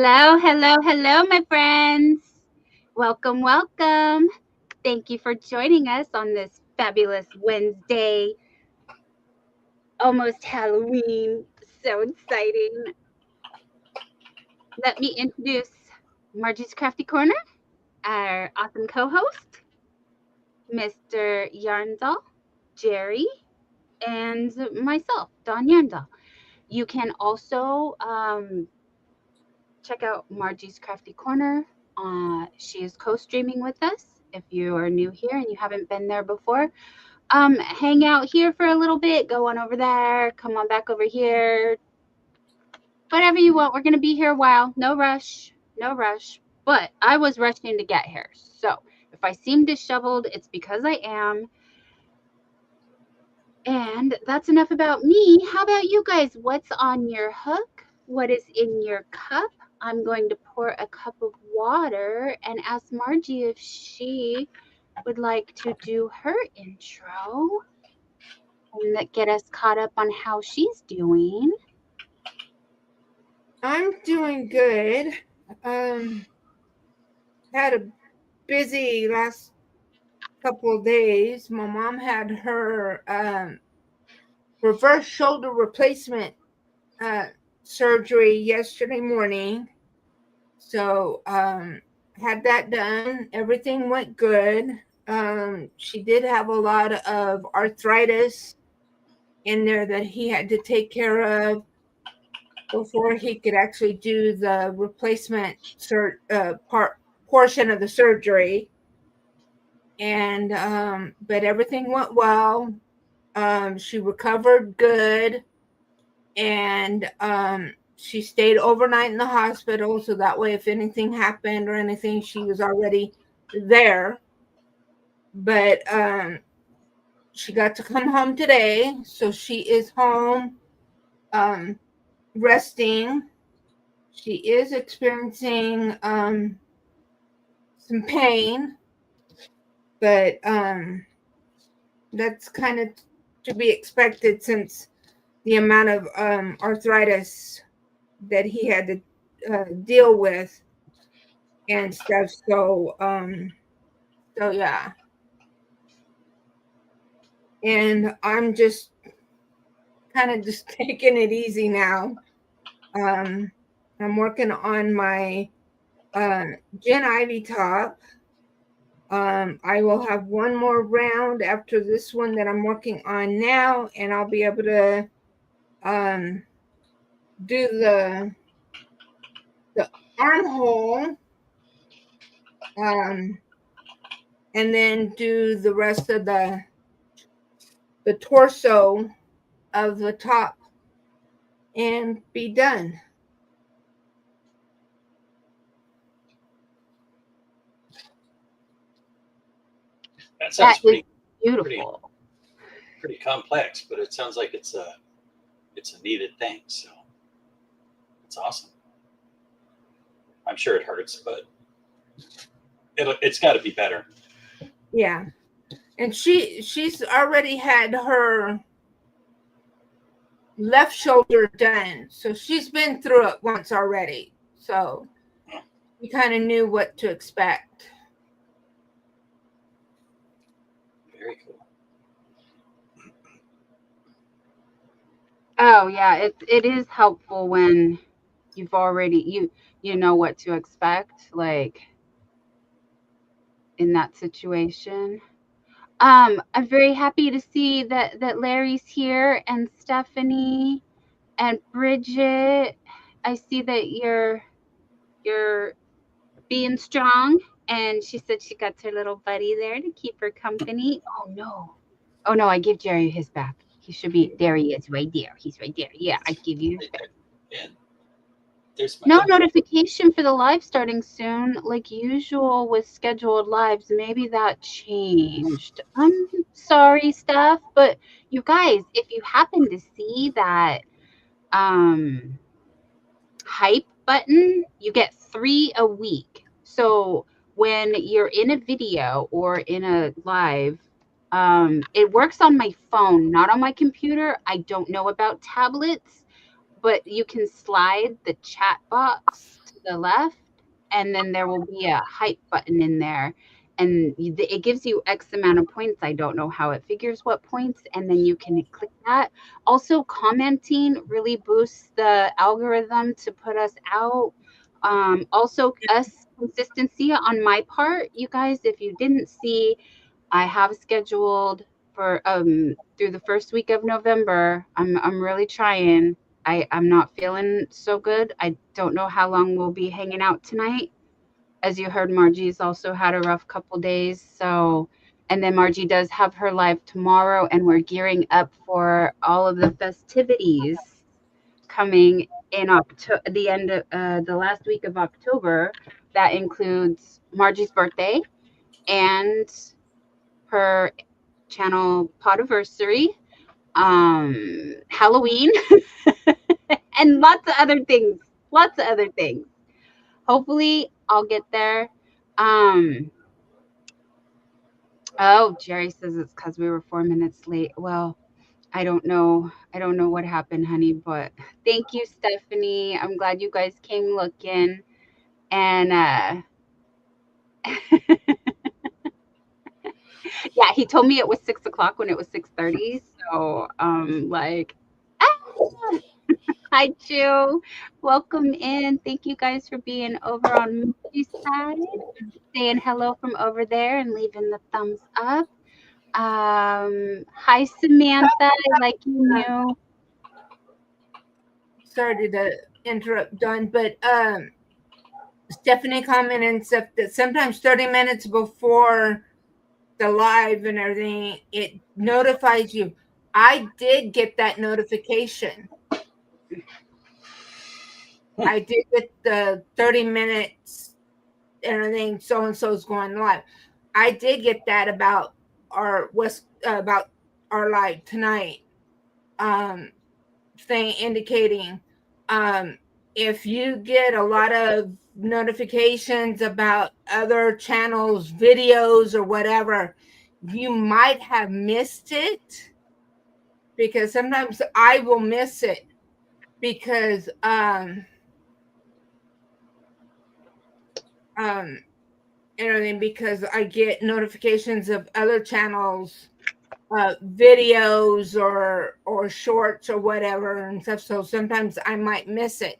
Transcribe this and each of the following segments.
Hello, hello, hello, my friends. Welcome, welcome. Thank you for joining us on this fabulous Wednesday, almost Halloween. So exciting. Let me introduce Margie's Crafty Corner, our awesome co host, Mr. Yarndall, Jerry, and myself, Dawn Yarndall. You can also check out Margie's Crafty Corner. She is co-streaming with us. If you are new here and you haven't been there before, hang out here for a little bit. Go on over there. Come on back over here. Whatever you want. We're gonna be here a while. No rush. No rush. But I was rushing to get here. So if I seem disheveled, it's because I am. And that's enough about me. How about you guys? What's on your hook? What is in your cup? I'm going to pour a cup of water and ask Margie if she would like to do her intro and get us caught up on how she's doing. I'm doing good. Had a busy last couple of days. My mom had her reverse shoulder replacement surgery yesterday morning. So had that done. Everything went good. She did have a lot of arthritis in there that he had to take care of before he could actually do the replacement portion of the surgery. And but everything went well. She recovered good, and she stayed overnight in the hospital, so that way if anything happened or anything, she was already there. But she got to come home today, so she is home resting. She is experiencing some pain, but that's kind of to be expected since the amount of arthritis that he had to deal with and stuff. So yeah. And I'm just kind of just taking it easy now. I'm working on my Gin Ivy top. I will have one more round after this one that I'm working on now, and I'll be able to do the armhole, and then do the rest of the torso of the top and be done. That sounds pretty beautiful. Pretty complex, but it sounds like it's a needed thing. So it's awesome. I'm sure it hurts, but it's got to be better. Yeah, and she's already had her left shoulder done, so she's been through it once already. So we kind of knew what to expect. Very cool. Oh yeah, it is helpful when you've already you know what to expect, like in that situation. I'm very happy to see that Larry's here and Stephanie and Bridget. I see that you're being strong, and she said she got her little buddy there to keep her company. Oh no, I give Jerry his back. He should be there. He is right there. He's right there. Yeah, I give you his back. And No notification for the live starting soon, like usual with scheduled lives. Maybe that changed. I'm sorry, Steph, but you guys, if you happen to see that hype button, you get 3 a week. So when you're in a video or in a live, it works on my phone, not on my computer. I don't know about tablets, but you can slide the chat box to the left, and then there will be a hype button in there. And it gives you X amount of points. I don't know how it figures what points, and then you can click that. Also, commenting really boosts the algorithm to put us out. Also, consistency on my part, you guys. If you didn't see, I have scheduled for through the first week of November. I'm really trying. I'm not feeling so good. I don't know how long we'll be hanging out tonight. As you heard, Margie's also had a rough couple days. So, and then Margie does have her live tomorrow, and we're gearing up for all of the festivities coming in the end of the last week of October. That includes Margie's birthday and her channel podiversary, Halloween, and lots of other things. Lots of other things. Hopefully, I'll get there. Oh, Jerry says it's because we were 4 minutes late. Well, I don't know. I don't know what happened, honey, but thank you, Stephanie. I'm glad you guys came looking. And yeah, he told me it was 6 o'clock when it was 6:30. So like ah! Hi, Joe. Welcome in. Thank you guys for being over on my side, saying hello from over there and leaving the thumbs up. Hi, Samantha. I like you knew. Sorry to interrupt, Dawn, but Stephanie commented and stuff that sometimes 30 minutes before the live and everything, it notifies you. I did get that notification. I did get the 30 minutes and everything, so and so's going live. I did get that about our live tonight thing indicating if you get a lot of notifications about other channels, videos, or whatever, you might have missed it, because sometimes I will miss it because because I get notifications of other channels, videos or shorts or whatever and stuff. So sometimes I might miss it.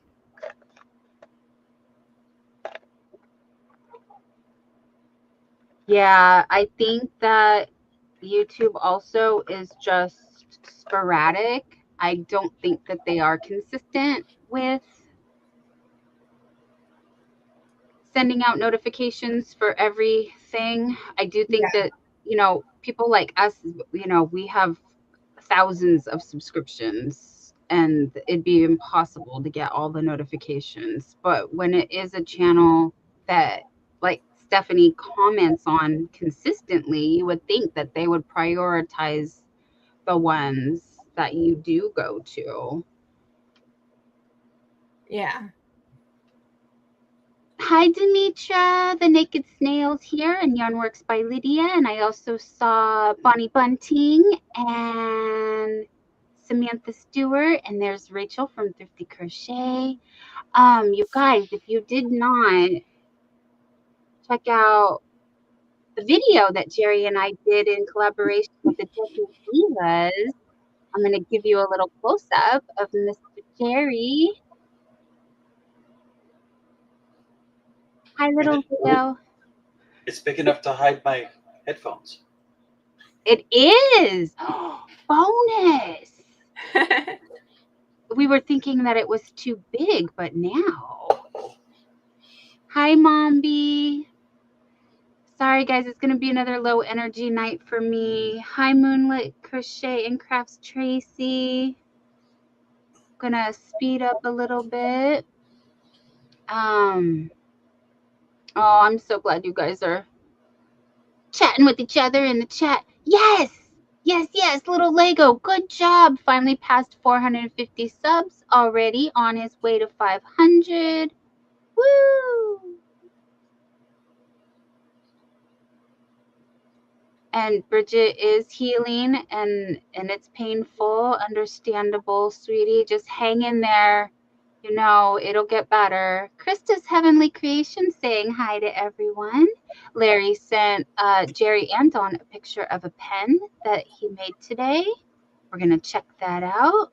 Yeah, I think that YouTube also is just sporadic. I don't think that they are consistent with sending out notifications for everything. I do think that, people like us, we have thousands of subscriptions and it'd be impossible to get all the notifications. But when it is a channel that, like Stephanie, comments on consistently, you would think that they would prioritize the ones that you do go to. Yeah. Hi, Demetra. The Naked Snails here, and Yarn Works by Lydia. And I also saw Bonnie Bunting and Samantha Stewart. And there's Rachel from Thrifty Crochet. You guys, if you did not check out the video that Jerry and I did in collaboration with the Disney Divas, I'm going to give you a little close-up of Mr. Jerry. Hi, little video. It's big enough to hide my headphones. It is. Bonus. We were thinking that it was too big, but now. Hi, Mombi. Sorry, guys. It's going to be another low energy night for me. Hi, Moonlit Crochet and Crafts Tracy. Gonna speed up a little bit. Oh, I'm so glad you guys are chatting with each other in the chat. Yes. Yes, little Lego. Good job. Finally passed 450 subs already, on his way to 500. Woo! And Bridget is healing and it's painful. Understandable, sweetie. Just hang in there. You know, it'll get better. Krista's Heavenly Creation saying hi to everyone. Larry sent Jerry Anton a picture of a pen that he made today. We're going to check that out.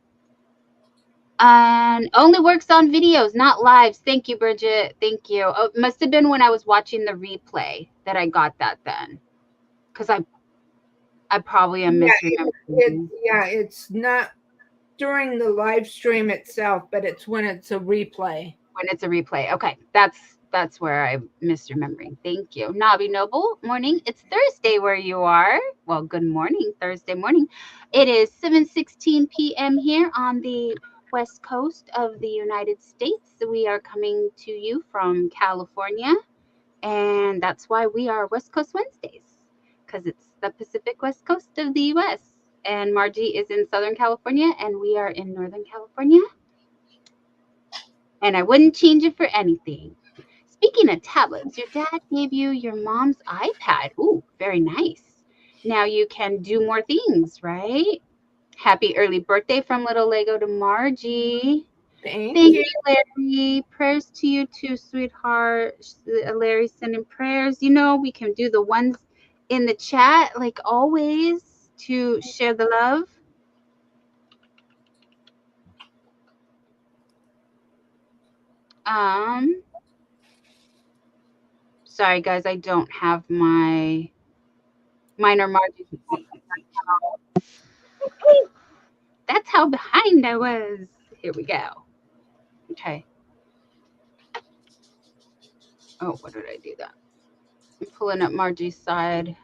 And only works on videos, not lives. Thank you, Bridget. Thank you. Oh, it must have been when I was watching the replay that I got that then. Because I probably am misremembering. It's not during the live stream itself, but it's when it's a replay. When it's a replay. Okay, that's where I'm misremembering. Thank you. Nabi Noble, morning. It's Thursday where you are. Well, good morning, Thursday morning. It is 7:16 p.m. here on the west coast of the United States. We are coming to you from California, and that's why we are West Coast Wednesdays, because it's the Pacific West Coast of the U.S. And Margie is in Southern California, and we are in Northern California. And I wouldn't change it for anything. Speaking of tablets, your dad gave you your mom's iPad. Ooh, very nice. Now you can do more things, right? Happy early birthday from Little Lego to Margie. Thank Thank you. you, Larry. Prayers to you too, sweetheart. Larry sending prayers. You know, we can do the ones in the chat, like always, to share the love. Sorry guys, I don't have my minor Margie's. That's how behind I was. Here we go. Okay. Oh, what did I do that? I'm pulling up Margie's side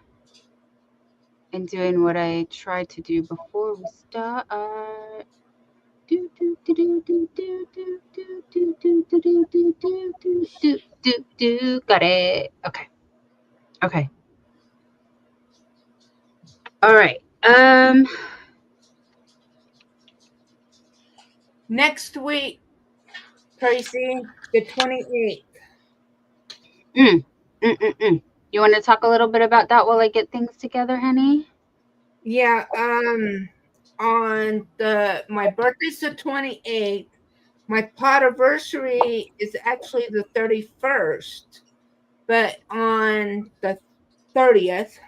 and doing what I tried to do before we start. Do do do do do do do do do do do do do do do do do. Got it. Okay. Okay. All right. Next week, Tracy, the 28th. You want to talk a little bit about that while I get things together, honey? Yeah, on my birthday's the 28th. My podiversary is actually the 31st, but on the 30th,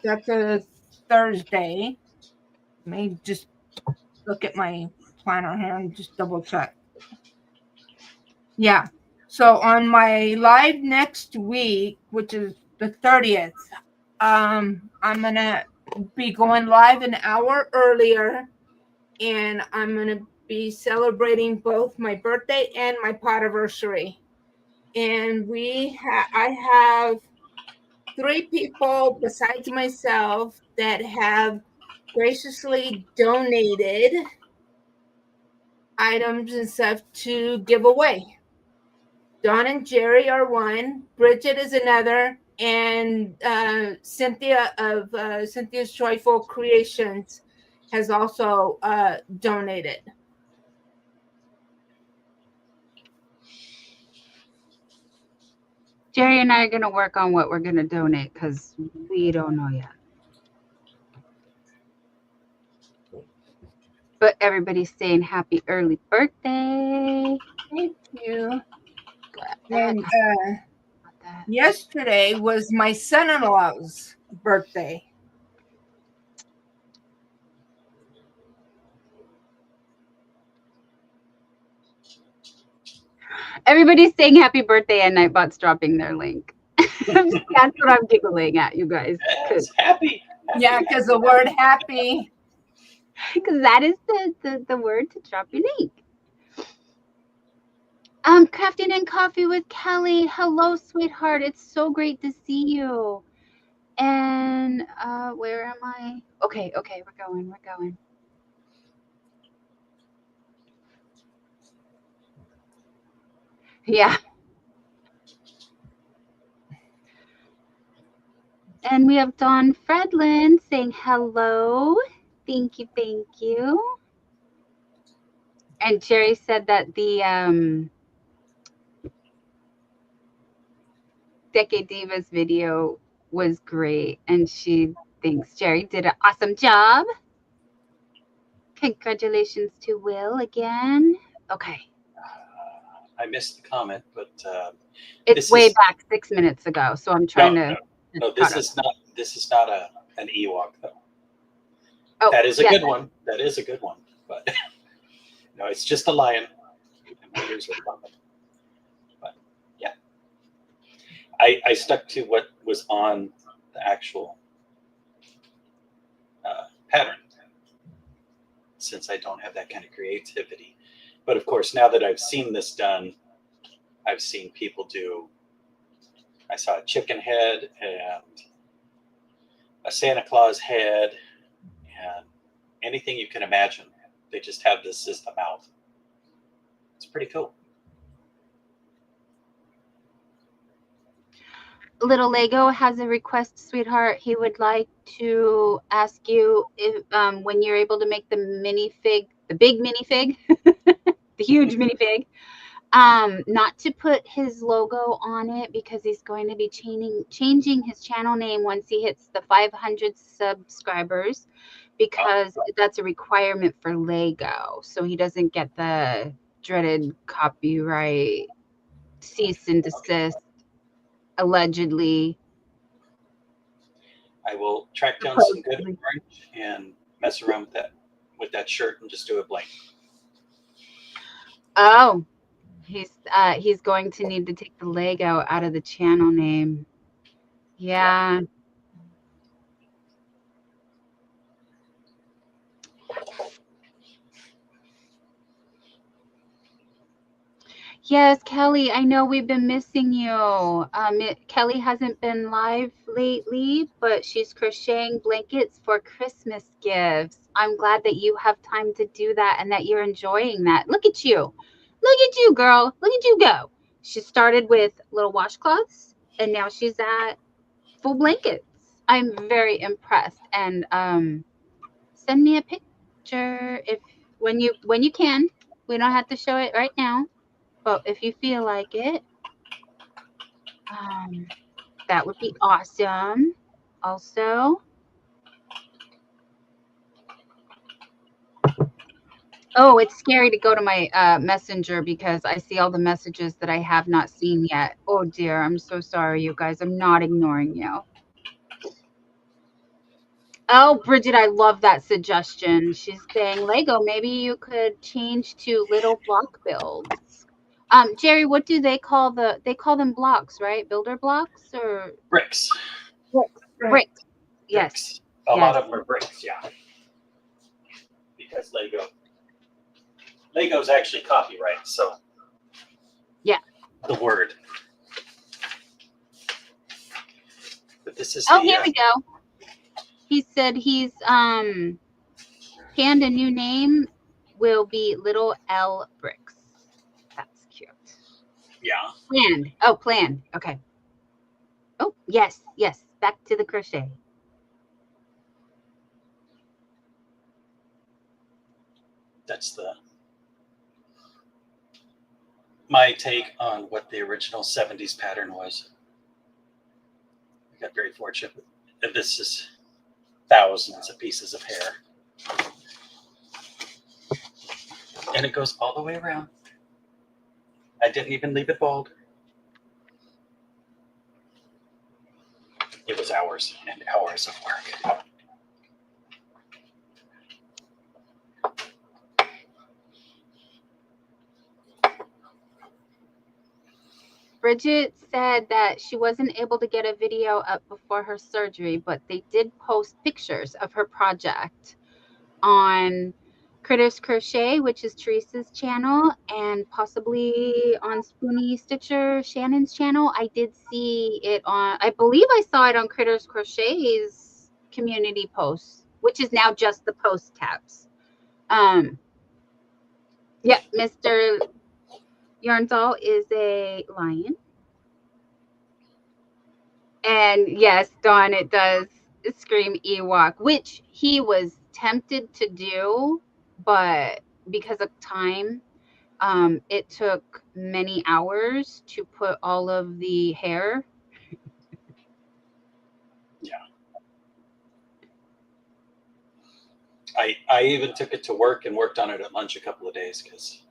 that's a Thursday. Let me just look at my planner here and just double check. Yeah. So on my live next week, which is the 30th, I'm gonna be going live an hour earlier, and I'm gonna be celebrating both my birthday and my podiversary. And I have 3 people besides myself that have graciously donated items and stuff to give away. Don and Jerry are one, Bridget is another, and Cynthia of Cynthia's Joyful Creations has also donated. Jerry and I are going to work on what we're going to donate because we don't know yet. But everybody's saying happy early birthday. Thank you. And yesterday was my son-in-law's birthday. Everybody's saying happy birthday and Nightbot's dropping their link. That's what I'm giggling at, you guys. Yes, happy. Yeah, because the word happy. Because that is the word to drop your link. Crafting and Coffee with Kelly. Hello, sweetheart. It's so great to see you. And where am I? Okay, we're going. Yeah. And we have Dawn Fredlin saying hello. Thank you. And Jerry said that the Decade Divas video was great, and she thinks Jerry did an awesome job. Congratulations to Will again. Okay. I missed the comment, but It's this way is back 6 minutes ago, so I'm trying to. no. caught This up. is not an Ewok though. Oh, That is a yes. good one. That is a good one. But no, it's just a lion. And my ears are popping. But yeah, I stuck to what was on the actual pattern, since I don't have that kind of creativity. But of course, now that I've seen this done, I've seen people do. I saw a chicken head and a Santa Claus head and anything you can imagine. They just have this as the mouth. It's pretty cool. Little Lego has a request, sweetheart. He would like to ask you if when you're able to make the minifig, the big minifig, the huge minifig, not to put his logo on it because he's going to be changing his channel name once he hits the 500 subscribers, because that's a requirement for Lego, so he doesn't get the dreaded copyright cease and desist, allegedly. I will track down some good orange and mess around with that shirt and just do it blank. Oh, he's going to need to take the Lego out of the channel name. Yeah. Yes, Kelly, I know we've been missing you. Kelly hasn't been live lately, but she's crocheting blankets for Christmas gifts. I'm glad that you have time to do that and that you're enjoying that. Look at you. Look at you, girl. Look at you go. She started with little washcloths, and now she's at full blankets. I'm very impressed. And send me a picture when you can. We don't have to show it right now. But if you feel like it, that would be awesome. Also, oh, it's scary to go to my messenger because I see all the messages that I have not seen yet. Oh dear, I'm so sorry, you guys. I'm not ignoring you. Oh, Bridget, I love that suggestion. She's saying, Lego, maybe you could change to little block builds. Jerry, what do they call they call them blocks, right? Builder blocks or Bricks. Bricks. Yes. Bricks. A lot of them are bricks, yeah. Because Lego's actually copyright, so yeah. The word. But this is here we go. He said he's planned a new name will be Little L Bricks. That's cute. Yeah. Planned. Oh, planned. Okay. Oh, yes. Back to the crochet. That's my take on what the original 70s pattern was. I got very fortunate. And this is thousands of pieces of hair. And it goes all the way around. I didn't even leave it bald. It was hours and hours of work. Bridget said that she wasn't able to get a video up before her surgery, but they did post pictures of her project on Critters Crochet, which is Teresa's channel, and possibly on Spoonie Stitcher, Shannon's channel. I did see it on, I believe I saw it on Critters Crochet's community posts, which is now just the post tabs. Yeah, Mr. Yarnzall is a lion. And yes, Dawn, it does scream Ewok, which he was tempted to do, but because of time, it took many hours to put all of the hair. Yeah. I even took it to work and worked on it at lunch a couple of days because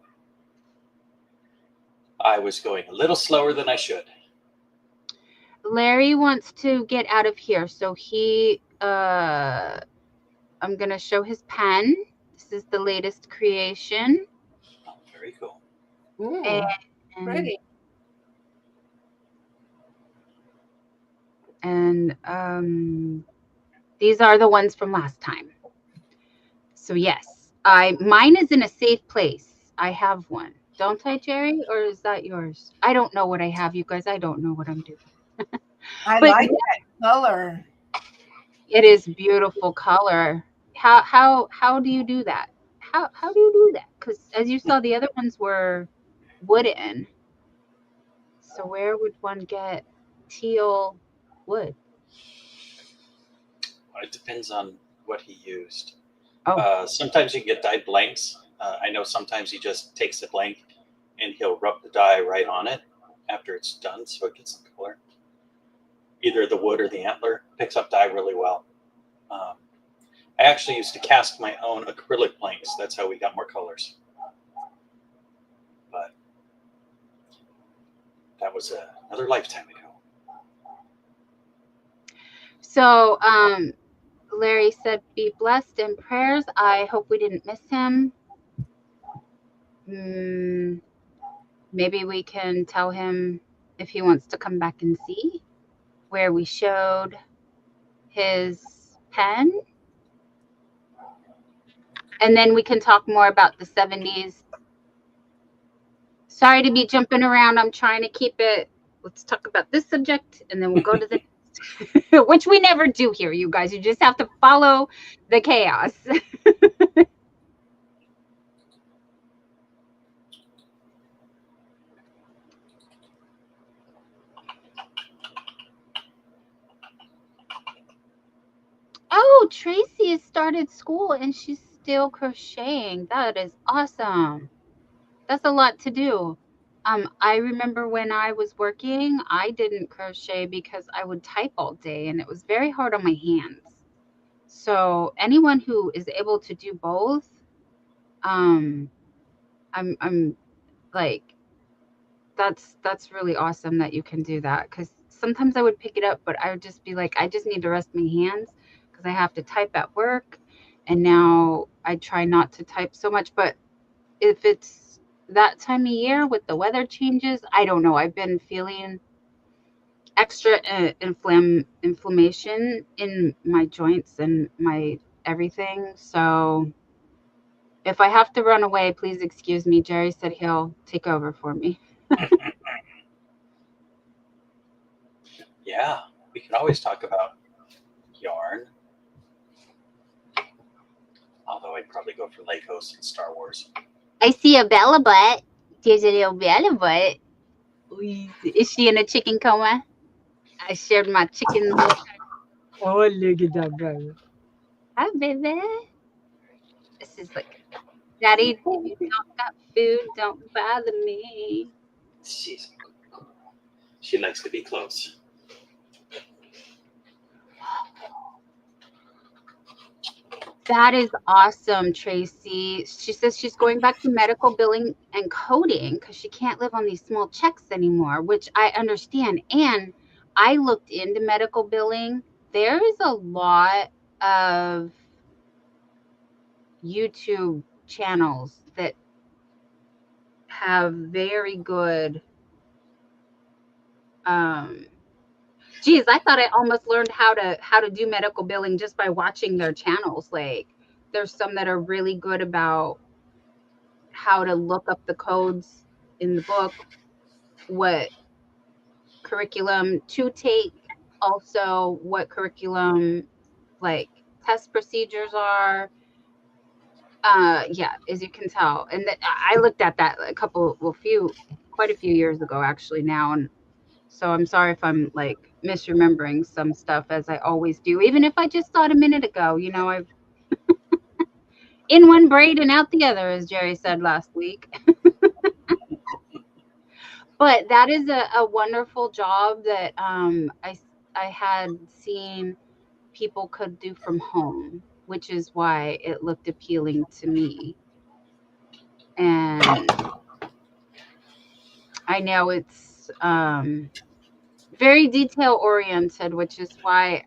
I was going a little slower than I should. Larry wants to get out of here, so I'm gonna show his pen. This is the latest creation. Oh, very cool. Ooh, And pretty. and these are the ones from last time. So yes, mine is in a safe place. I have one, don't I, Jerry? Or is that yours? I don't know what I have, you guys. I don't know what I'm doing. I But like that color. it is beautiful color. How do you do that? How do you do that? Because as you saw, the other ones were wooden. So where would one get teal wood? It depends on what he used. Oh, Sometimes you can get dyed blanks. I know sometimes he just takes the blank and he'll rub the dye right on it after it's done, so it gets some color. Either the wood or the antler picks up dye really well. I actually used to cast my own acrylic blanks. That's how we got more colors. But that was another lifetime ago. so Larry said, "Be blessed in prayers." I hope we didn't miss him. Maybe we can tell him if he wants to come back and see where we showed his pen. And then we can talk more about the 70s. Sorry to be jumping around. I'm trying to keep it. Let's talk about this subject and then we'll go to the next, which we never do here, you guys. You just have to follow the chaos. Oh, Tracy has started school and she's still crocheting. That is awesome. That's a lot to do. I remember when I was working, I didn't crochet because I would type all day and it was very hard on my hands. So anyone who is able to do both, I'm like, that's really awesome that you can do that. Because sometimes I would pick it up, but I would just be like, I just need to rest my hands because I have to type at work. And now I try not to type so much, but if it's that time of year with the weather changes, I don't know. I've been feeling extra inflammation in my joints and my everything. So if I have to run away, please excuse me. Jerry said he'll take over for me. Yeah, we can always talk about yarn. Although I'd probably go for Legos and Star Wars. I see a Bella butt. There's a little Bella butt. Is she in a chicken coma? I shared my chicken. Oh, look at that guy. Hi, baby. This is like, Daddy, if you don't got food, don't bother me. She likes to be close. That is awesome, Tracy. She says she's going back to medical billing and coding because she can't live on these small checks anymore, which I understand. And I looked into medical billing. There is a lot of YouTube channels that have very good geez, I thought I almost learned how to do medical billing just by watching their channels. Like there's some that are really good about how to look up the codes in the book, what curriculum to take, also what curriculum like test procedures are. Yeah, as you can tell. And I looked at that quite a few years ago actually now, and so I'm sorry if I'm like misremembering some stuff as I always do. Even if I just saw it a minute ago, I've in one braid and out the other, as Jerry said last week. But that is a wonderful job that I had seen people could do from home, which is why it looked appealing to me. And I know it's very detail oriented, which is why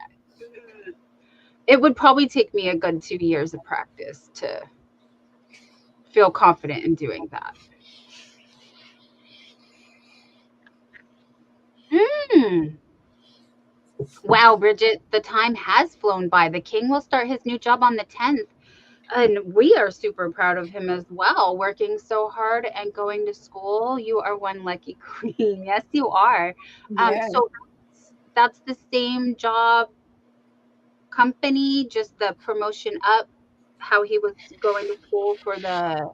it would probably take me a good 2 years of practice to feel confident in doing that. Mm. Wow, Bridget, the time has flown by. The king will start his new job on the 10th. And we are super proud of him as well, working so hard and going to school. You are one lucky queen. Yes, you are. Yeah. So that's the same job company, just the promotion up, how he was going to school for the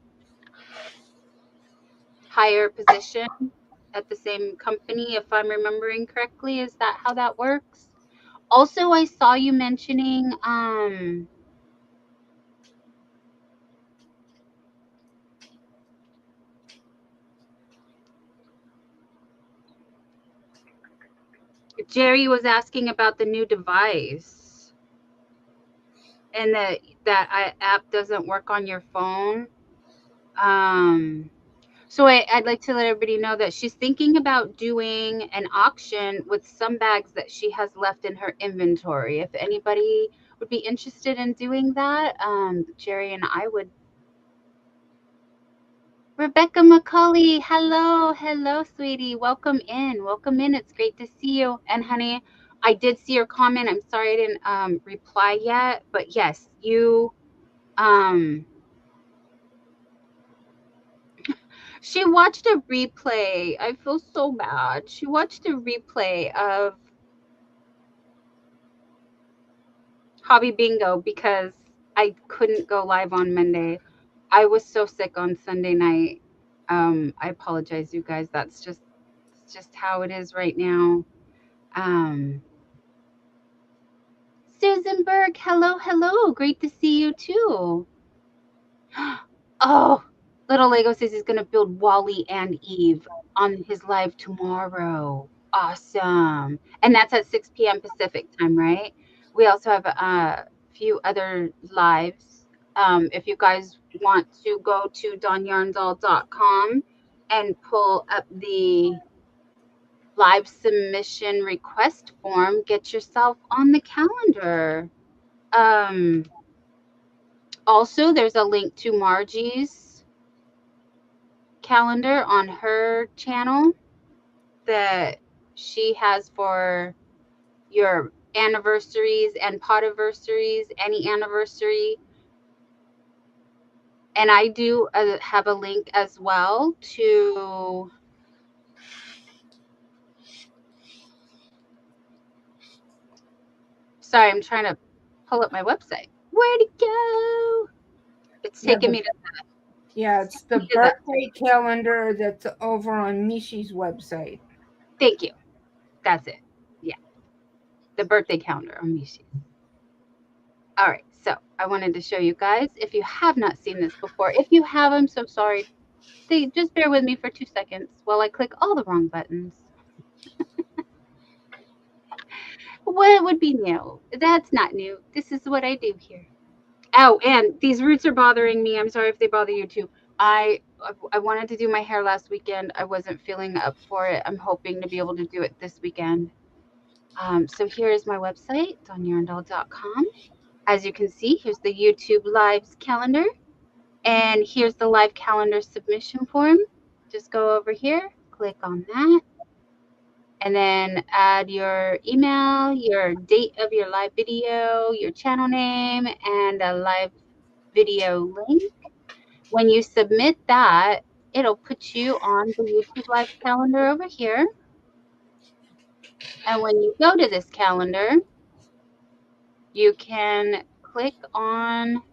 higher position at the same company, if I'm remembering correctly. Is that how that works? Also, I saw you mentioning Jerry was asking about the new device and that app doesn't work on your phone. So I'd like to let everybody know that she's thinking about doing an auction with some bags that she has left in her inventory. If anybody would be interested in doing that, Jerry and I would. Rebecca McCauley, hello, sweetie. Welcome in. It's great to see you. And honey, I did see your comment. I'm sorry I didn't reply yet, but yes, you she watched a replay. I feel so bad. She watched a replay of Hobby Bingo because I couldn't go live on Monday. I was so sick on Sunday night. I apologize, you guys. That's just how it is right now. Susan Berg, hello. Great to see you too. Oh, Little Lego says he's gonna build Wally and Eve on his live tomorrow. Awesome. And that's at 6 p.m. Pacific time, right? We also have a few other lives. If you guys want to go to donyarndoll.com and pull up the live submission request form, get yourself on the calendar. Also, there's a link to Margie's calendar on her channel that she has for your anniversaries and podiversaries, any anniversary. And I do have a link as well to sorry, I'm trying to pull up my website. Where'd it go? It's taking me to it's the birthday calendar that's over on Mishi's website. Thank you. That's it. Yeah. The birthday calendar on Mishi. All right. So I wanted to show you guys if you have not seen this before. If you have, I'm so sorry. Just bear with me for 2 seconds while I click all the wrong buttons. What would be new? That's not new. This is what I do here. Oh, and these roots are bothering me. I'm sorry if they bother you too. I wanted to do my hair last weekend. I wasn't feeling up for it. I'm hoping to be able to do it this weekend. So here is my website, donyarndoll.com. As you can see, here's the YouTube Lives calendar. And here's the live calendar submission form. Just go over here, click on that. And then add your email, your date of your live video, your channel name, and a live video link. When you submit that, it'll put you on the YouTube Live calendar over here. And when you go to this calendar, you can click on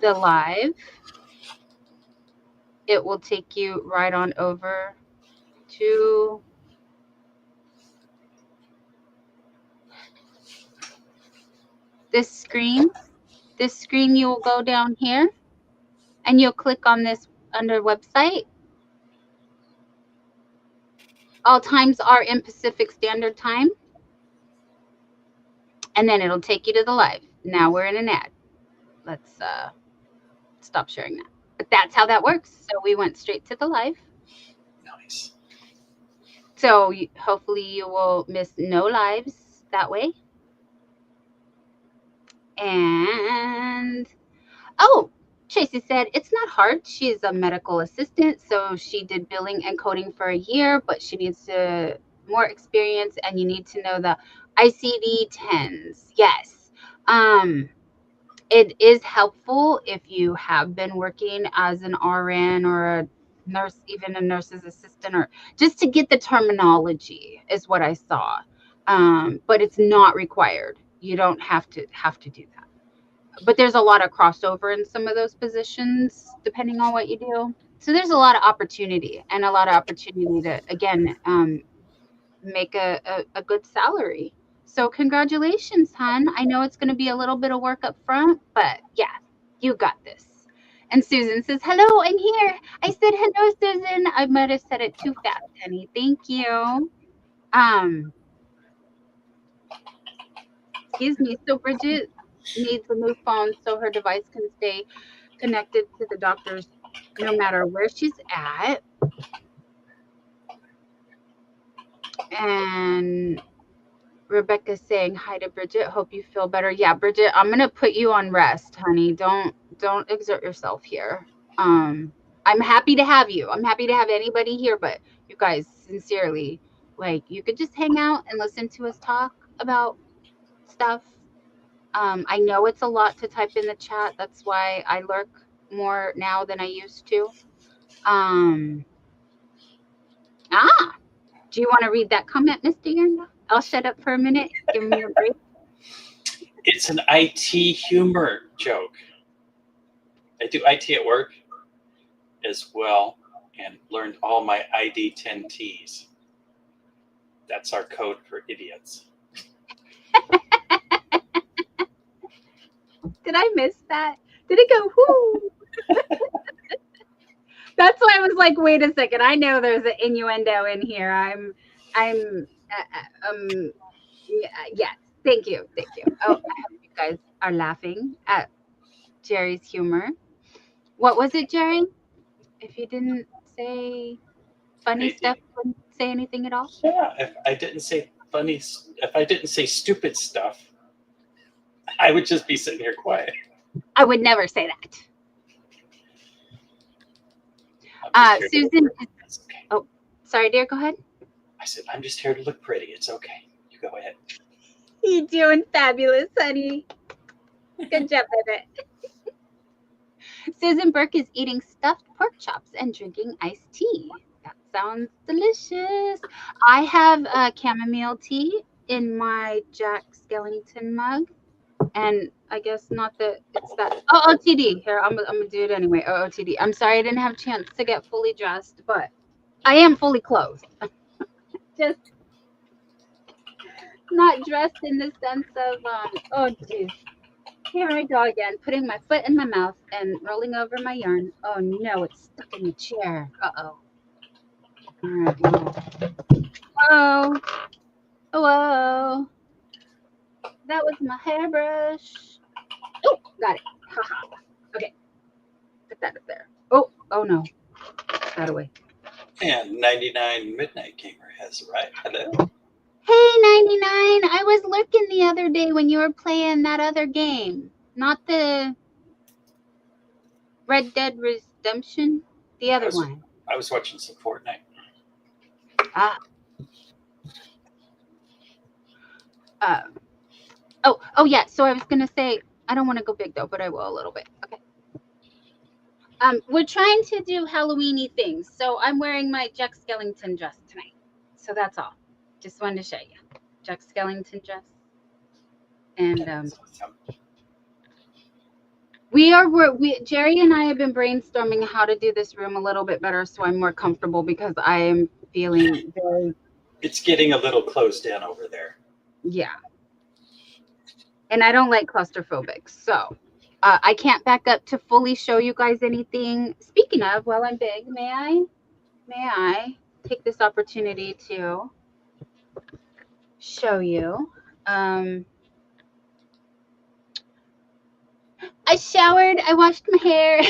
the live. It will take you right on over to this screen. This screen, you will go down here and you'll click on this under website. All times are in Pacific Standard Time. And then it'll take you to the live. Now we're in an ad. Let's stop sharing that. But that's how that works. So we went straight to the live. So hopefully you will miss no lives that way. And oh, Tracy said it's not hard. She's a medical assistant, so she did billing and coding for a year, but she needs more experience, and you need to know the ICD-10s. Yes. It is helpful if you have been working as an RN or a nurse, even a nurse's assistant, or just to get the terminology is what I saw. But it's not required. You don't have to do that. But there's a lot of crossover in some of those positions, depending on what you do. So there's a lot of opportunity and a lot of opportunity to, again, make a good salary. So congratulations, hon. I know it's going to be a little bit of work up front, but yeah, you got this. And Susan says, hello, I'm here. I said, hello, Susan. I might have said it too fast, honey. Thank you. Excuse me. So Bridget needs a new phone so her device can stay connected to the doctors no matter where she's at. And Rebecca's saying hi to Bridget. Hope you feel better. Yeah, Bridget, I'm gonna put you on rest, honey. Don't exert yourself here. I'm happy to have you. I'm happy to have anybody here, but you guys, sincerely, like, you could just hang out and listen to us talk about stuff. I know it's a lot to type in the chat. That's why I lurk more now than I used to. Do you want to read that comment, Mr. Yernda? I'll shut up for a minute. Give me a break. It's an IT humor joke. I do IT at work as well and learned all my ID10Ts. That's our code for idiots. Did I miss that? Did it go whoo? That's why I was like, wait a second. I know there's an innuendo in here. Yes. Thank you. Oh, I hope you guys are laughing at Jerry's humor. What was it, Jerry? If you didn't say funny stuff, wouldn't say anything at all? Yeah, if I didn't say stupid stuff, I would just be sitting here quiet. I would never say that. Susan, oh, sorry, dear, go ahead. I said, I'm just here to look pretty. It's okay. You go ahead. You're doing fabulous, honey. Good job with it. Susan Burke is eating stuffed pork chops and drinking iced tea. That sounds delicious. I have a chamomile tea in my Jack Skellington mug. And I guess not that it's that. OOTD. Here, I'm going to do it anyway. OOTD. I'm sorry I didn't have a chance to get fully dressed, but I am fully clothed. Just not dressed in the sense of, oh, geez. Here I go again, putting my foot in my mouth and rolling over my yarn. Oh, no, it's stuck in the chair. Uh-oh. All right. Oh, that was my hairbrush. Oh, got it. Haha. Okay. Put that up there. Oh, no. Put that away. And 99 Midnight Gamer has arrived. Hello. Hey, 99. I was lurking the other day when you were playing that other game. Not the Red Dead Redemption, the other one. I was watching some Fortnite. Oh yeah. So I was gonna say I don't want to go big though, but I will a little bit. Okay. We're trying to do Halloweeny things, so I'm wearing my Jack Skellington dress tonight. So that's all. Just wanted to show you, Jack Skellington dress. And Jerry and I have been brainstorming how to do this room a little bit better, so I'm more comfortable because I am feeling very. It's getting a little closed down over there. Yeah. And I don't like claustrophobic, so I can't back up to fully show you guys anything. Speaking of, while I'm big, may I take this opportunity to show you? I showered. I washed my hair.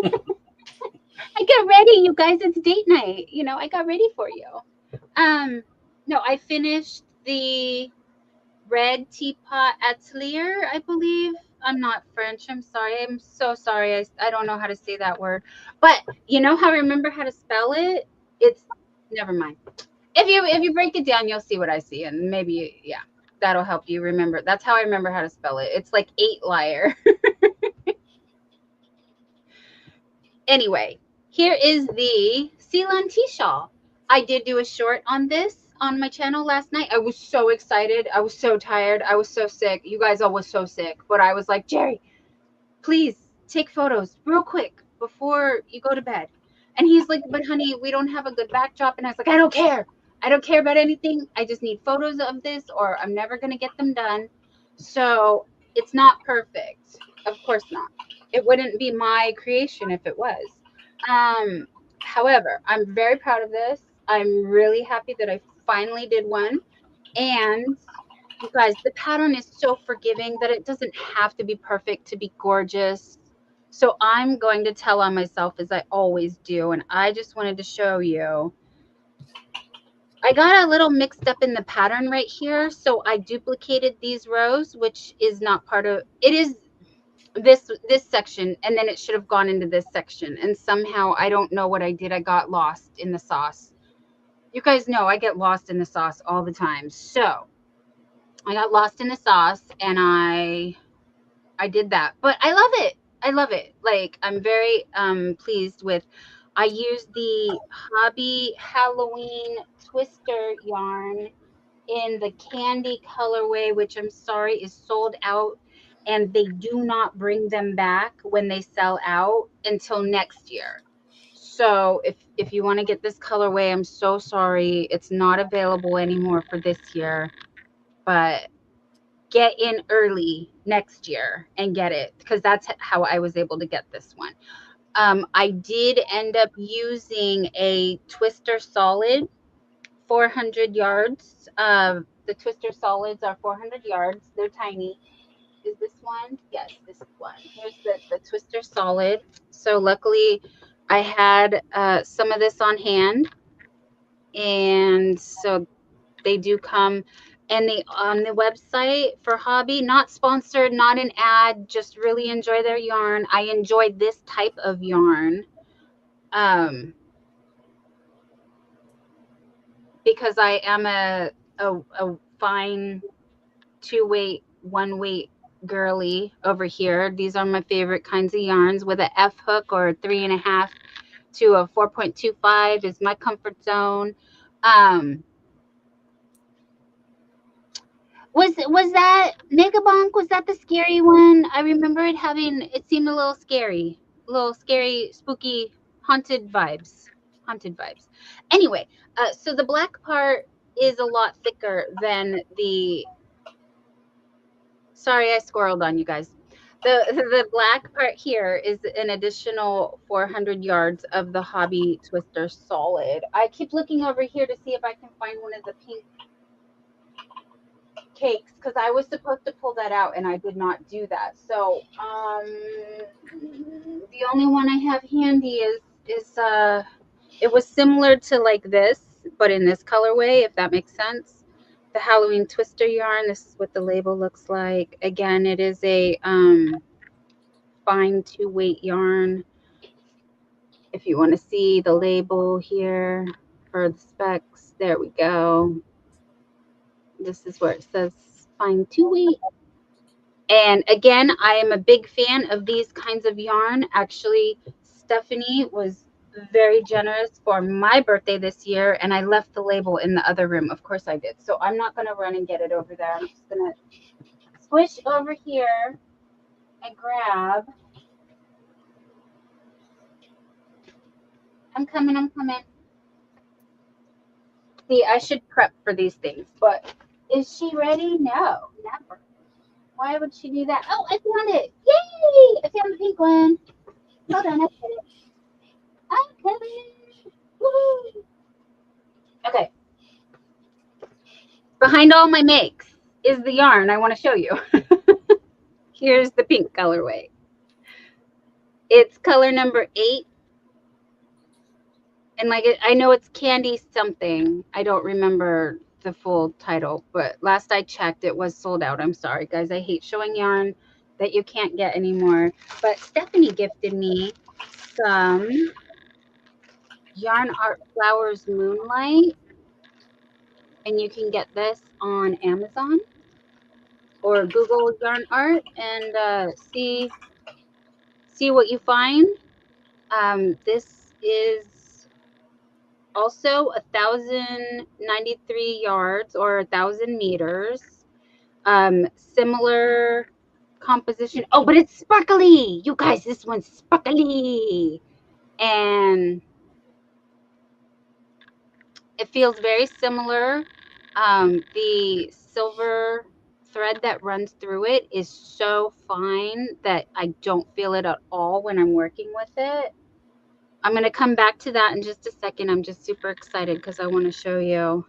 I got ready, you guys. It's date night. I got ready for you. No, I finished the red teapot atelier, I believe. I'm not French. I'm sorry. I'm so sorry. I don't know how to say that word. But you know how I remember how to spell it? It's never mind. If you break it down, you'll see what I see, and maybe yeah, that'll help you remember. That's how I remember how to spell it. It's like 8 liar. Anyway, here is the Ceylon tea shawl. I did do a short on this on my channel last night. I was so excited. I was so tired. I was so sick. You guys all was so sick. But I was like, Jerry, please take photos real quick before you go to bed. And he's like, but honey, we don't have a good backdrop. And I was like, I don't care. I don't care about anything. I just need photos of this or I'm never going to get them done. So it's not perfect. Of course not. It wouldn't be my creation if it was. However, I'm very proud of this. I'm really happy that I finally did one. And you guys, the pattern is so forgiving that it doesn't have to be perfect to be gorgeous. So I'm going to tell on myself as I always do. And I just wanted to show you. I got a little mixed up in the pattern right here. So I duplicated these rows, which is not part of, it is this section, and then it should have gone into this section. And somehow, I don't know what I did. I got lost in the sauce. You guys know I get lost in the sauce all the time. So I got lost in the sauce and I did that, but I love it. I love it. Like I'm very pleased with. I used the Hobby Halloween Twister yarn in the candy colorway, which I'm sorry is sold out, and they do not bring them back when they sell out until next year. So if you want to get this colorway, I'm so sorry, it's not available anymore for this year, but get in early next year and get it because that's how I was able to get this one. I did end up using a Twister Solid 400 yards. The Twister Solids are 400 yards. They're tiny. Is this one? Yes, this is one. Here's the Twister Solid. So luckily I had some of this on hand. And so they do come and they on the website for Hobby, not sponsored, not an ad, just really enjoy their yarn. I enjoyed this type of yarn because I am a fine 2-weight, 1-weight girly over here. These are my favorite kinds of yarns with a F hook or a 3.5 to a 4.25 is my comfort zone. Was that Megabonk? Was that the scary one? I remember it having, it seemed a little scary, spooky, haunted vibes. Haunted vibes. Anyway, so the black part is a lot thicker than the. Sorry, I squirreled on you guys. The black part here is an additional 400 yards of the Hobby Twister Solid. I keep looking over here to see if I can find one of the pink cakes because I was supposed to pull that out and I did not do that. So the only one I have handy is it was similar to like this, but in this colorway, if that makes sense. The Halloween Twister yarn. This is what the label looks like. Again, it is a fine 2-weight yarn. If you want to see the label here for the specs, there we go. This is where it says fine 2-weight. And again, I am a big fan of these kinds of yarn. Actually, Stephanie was very generous for my birthday this year, and I left the label in the other room. Of course I did. So I'm not going to run and get it over there. I'm just going to squish over here and grab. I'm coming. See, I should prep for these things, but is she ready? No, never. Why would she do that? Oh, I found it. Yay! I found the pink one. Hold on, I get it. I'm coming. Woo-hoo. Okay. Behind all my makes is the yarn I want to show you. Here's the pink colorway. It's color number 8. And like I know it's Candy something. I don't remember the full title, but last I checked, it was sold out. I'm sorry, guys. I hate showing yarn that you can't get anymore. But Stephanie gifted me some Yarn Art Flowers Moonlight, and you can get this on Amazon or Google Yarn Art and see what you find. This is also 1,093 yards or 1,000 meters. Similar composition. Oh, but it's sparkly. You guys, this one's sparkly. And it feels very similar. The silver thread that runs through it is so fine that I don't feel it at all when I'm working with it. I'm going to come back to that in just a second. I'm just super excited because I want to show you.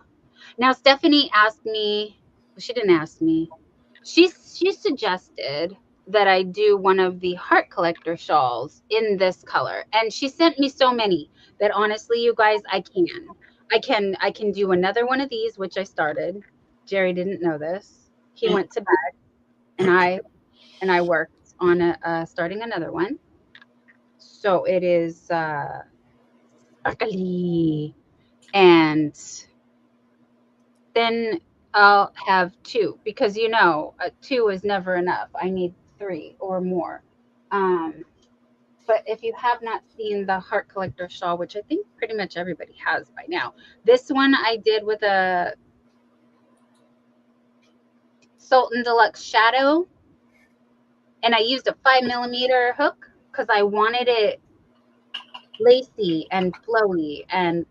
Now, Stephanie asked me, well, she didn't ask me. She suggested that I do one of the heart collector shawls in this color. And she sent me so many that honestly, you guys, I can do another one of these, which I started. Jerry didn't know this. He went to bed and I worked on starting another one. So it is sparkly. And then I'll have two because two is never enough. I need three or more. But if you have not seen the Heart Collector shawl, which I think pretty much everybody has by now, this one I did with a Sultan Deluxe Shadow, and I used a 5mm hook because I wanted it lacy and flowy and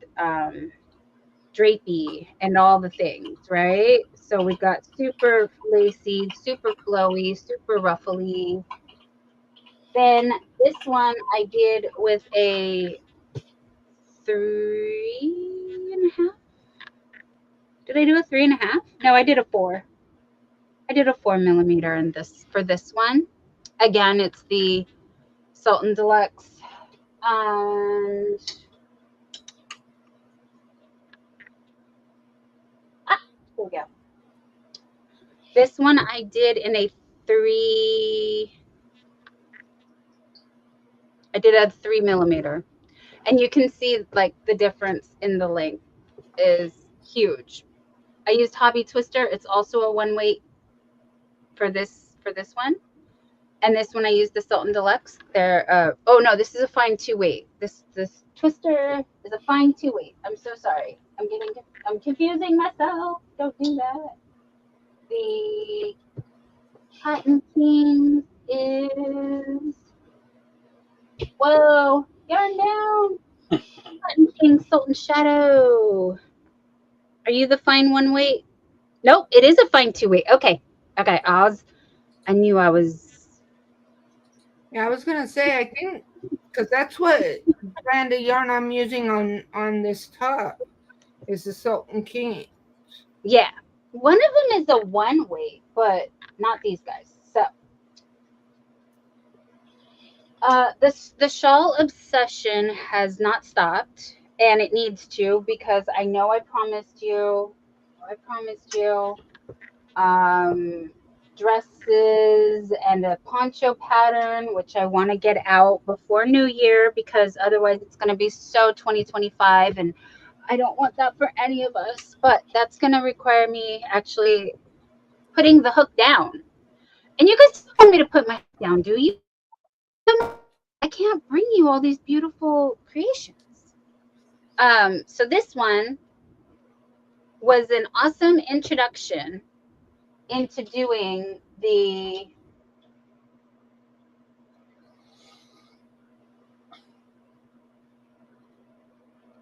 drapey and all the things, right? So we got super lacy, super flowy, super ruffly. Then this one I did with a 3.5. Did I do a 3.5? No, I did a 4. I did a 4mm in this for this one. Again, it's the Sultan Deluxe. And here we go. This one I did in a 3. I did a 3mm, and you can see like the difference in the length is huge. I used Hobby Twister. It's also a one weight for this one. And this one I used the Sultan Deluxe. Oh no, this is a fine 2 weight. This Twister is a fine 2 weight. I'm so sorry. I'm confusing myself. Don't do that. The Cotton King is whoa, yarn down. Cotton King Sultan Shadow. Are you the fine 1 weight? Nope, it is a fine 2 weight. Okay. I knew I was. Yeah, I was gonna say I think because that's what brand of yarn I'm using on this top is the Sultan King. Yeah. One of them is a 1 weight, but not these guys. So the shawl obsession has not stopped, and it needs to because I know I promised you um, dresses and a poncho pattern, which I want to get out before New Year because otherwise it's going to be so 2025, and I don't want that for any of us. But that's going to require me actually putting the hook down. And you guys don't want me to put my hook down, do you? I can't bring you all these beautiful creations. So this one was an awesome introduction into doing the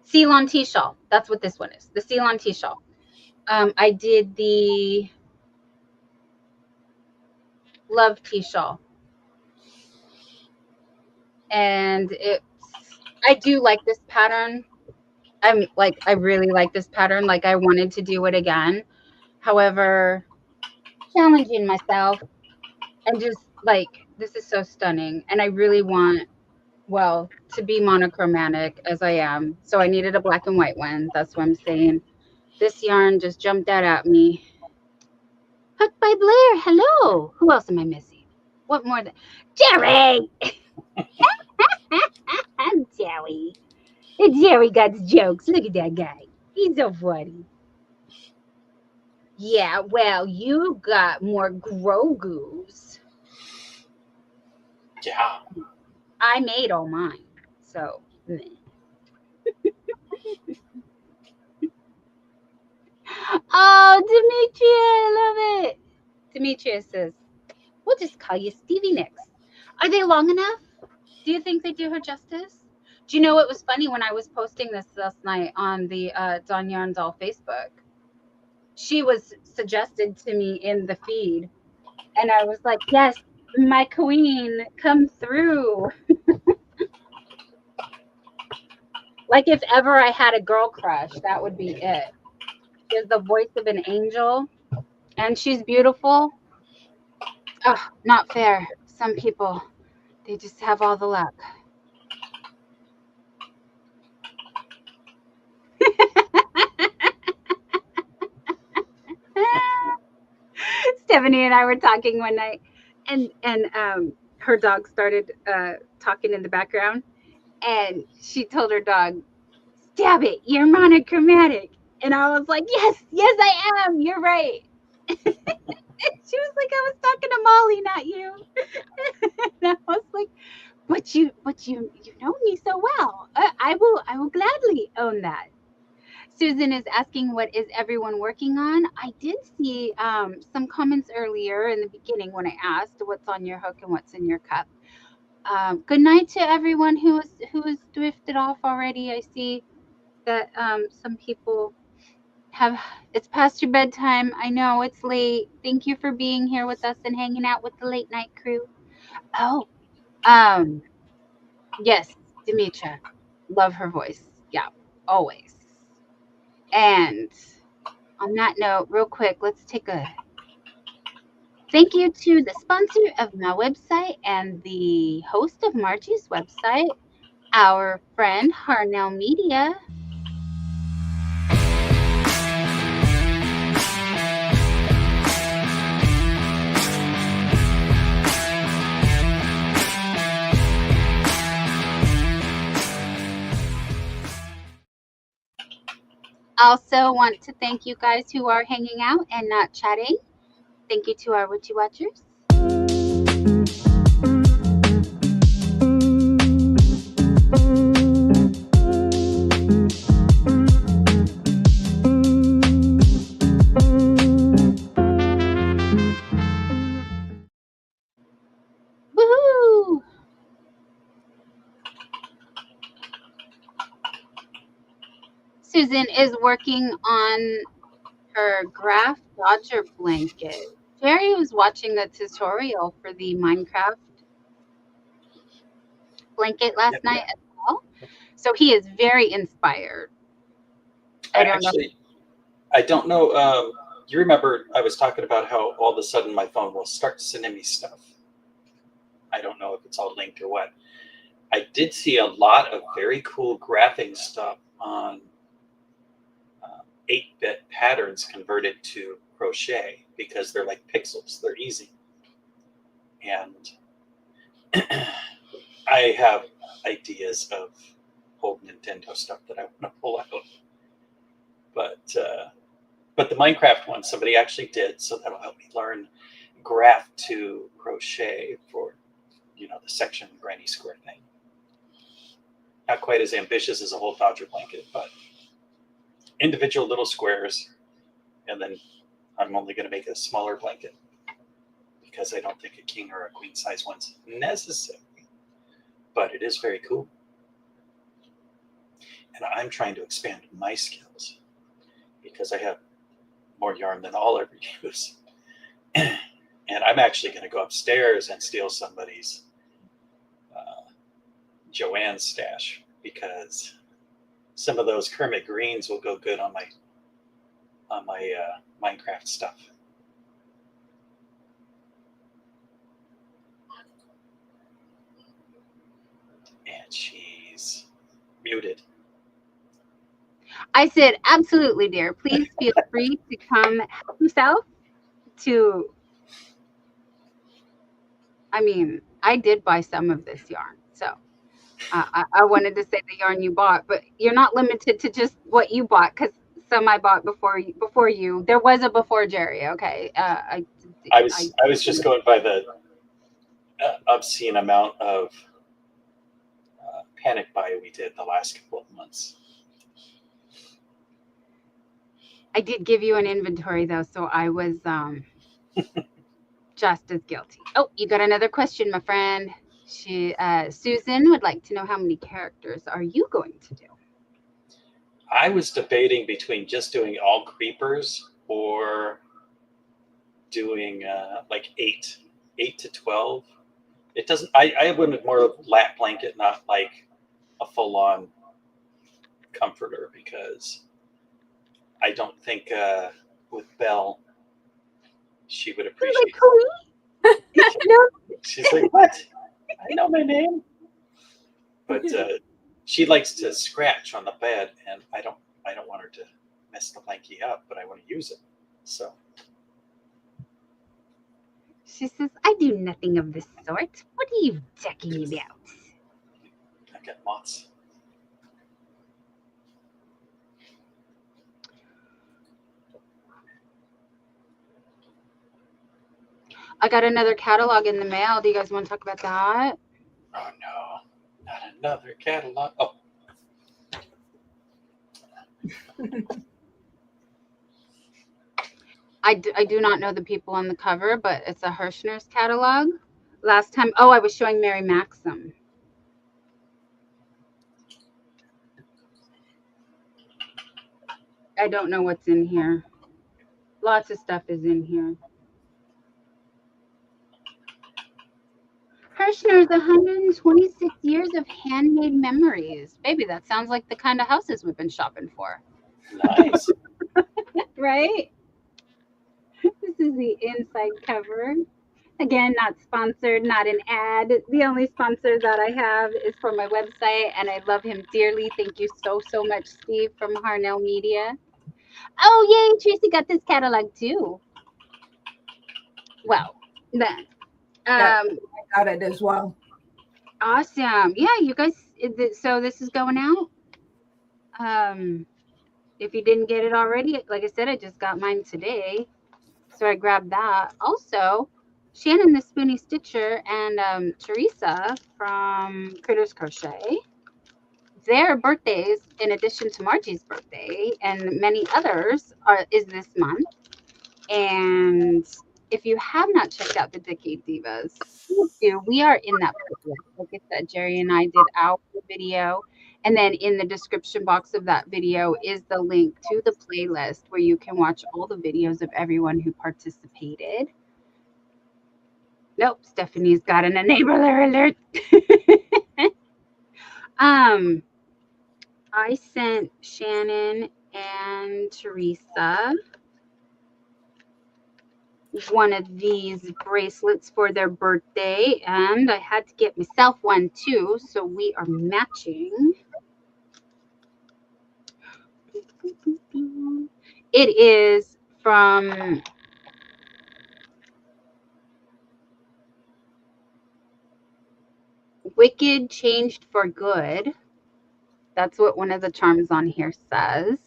Ceylon tea shawl. That's what this one is. The Ceylon tea shawl. I did the Love tea shawl. And I do like this pattern. I really like this pattern. Like I wanted to do it again. However, challenging myself and just like, this is so stunning. And I really want well, to be monochromatic as I am, so I needed a black and white one. That's what I'm saying. This yarn just jumped out at me. Hooked by Blair. Hello. Who else am I missing? What more? Jerry. I'm Jerry. Jerry got jokes. Look at that guy. He's so funny. Yeah, well, you got more Grogu's. Yeah. I made all mine. So, oh, Demetria, I love it. Demetria says, we'll just call you Stevie Nicks. Are they long enough? Do you think they do her justice? Do you know what was funny when I was posting this last night on the Don Yarn Doll Facebook? She was suggested to me in the feed, and I was like, yes, my queen, come through. Like if ever I had a girl crush, that would be it. She has the voice of an angel, and she's beautiful. Oh, not fair. Some people, they just have all the luck. Stephanie and I were talking one night, and her dog started talking in the background, and she told her dog, "Stab it, you're monochromatic." And I was like, "Yes, yes, I am. You're right." She was like, "I was talking to Molly, not you." And I was like, "But you know me so well. I will gladly own that." Susan is asking, what is everyone working on? I did see some comments earlier in the beginning when I asked what's on your hook and what's in your cup. Good night to everyone who has drifted off already. I see that some people have, it's past your bedtime. I know it's late. Thank you for being here with us and hanging out with the late night crew. Oh, um, yes, Demetra. Love her voice. Yeah, always. And on that note, real quick, let's take a thank you to the sponsor of my website and the host of Margie's website, our friend Harnell Media. Also want to thank you guys who are hanging out and not chatting. Thank you to our Witchy Watchers. Woohoo! Susan is working on her graph dodger blanket. Jerry was watching the tutorial for the Minecraft blanket last Yep. night as well. So he is very inspired. I don't know. I don't know. You remember I was talking about how all of a sudden my phone will start sending me stuff. I don't know if it's all linked or what. I did see a lot of very cool graphing stuff on 8-bit patterns converted to crochet because they're like pixels. They're easy. And I have ideas of old Nintendo stuff that I want to pull out. But the Minecraft one, somebody actually did, so that'll help me learn graph to crochet for, the section granny square thing. Not quite as ambitious as a whole Dodger blanket, but individual little squares, and then I'm only going to make a smaller blanket because I don't think a king or a queen size one's necessary, but it is very cool. And I'm trying to expand my skills because I have more yarn than I'll ever use. And I'm actually going to go upstairs and steal somebody's Joanne's stash because some of those Kermit greens will go good on my Minecraft stuff. muted. I said, absolutely, dear. Please feel free to come help yourself to. I mean, I did buy some of this yarn, so I wanted to say the yarn you bought, but you're not limited to just what you bought because some I bought before you. There was a before Jerry. Okay, I was just going by the obscene amount of panic buy we did the last couple of months. I did give you an inventory though, so I was just as guilty. Oh, you got another question, my friend. Susan would like to know how many characters are you going to do? I was debating between just doing all creepers or doing like 8 to 12. It doesn't. I wanted more of lap blanket, not like a full on comforter, because I don't think with Belle she would appreciate it. No. She's like, what? I know my name. But she likes to scratch on the bed, and I don't want her to mess the blankie up, but I want to use it. So She says, I do nothing of the sort. What are you talking about? I got moths. I got another catalog in the mail. Do you guys want to talk about that? Oh no, not another catalog. Oh. I do not know the people on the cover, but it's a Hirschner's catalog. Last time, I was showing Mary Maxim. I don't know what's in here. Lots of stuff is in here. Hirschner's 126 years of handmade memories. Baby, that sounds like the kind of houses we've been shopping for. Nice. Right? This is the inside cover. Again, not sponsored, not an ad. The only sponsor that I have is for my website, and I love him dearly. Thank you so much, Steve from Harnell Media. Oh, yay, Tracy got this catalog too. Well, then. I got it as well. Awesome. Yeah, you guys, so this is going out. If you didn't get it already, like I said, I just got mine today. So I grabbed that. Also, Shannon the Spoonie Stitcher and Teresa from Critters Crochet, their birthdays, in addition to Margie's birthday and many others, is this month. And if you have not checked out the Decade Divas, please do. We are in that playlist. Like I said, Jerry and I did our video. And then in the description box of that video is the link to the playlist where you can watch all the videos of everyone who participated. Nope, Stephanie's got an enabler alert. I sent Shannon and Teresa one of these bracelets for their birthday, and I had to get myself one too, so we are matching. It is from Wicked Changed for Good. That's what one of the charms on here says.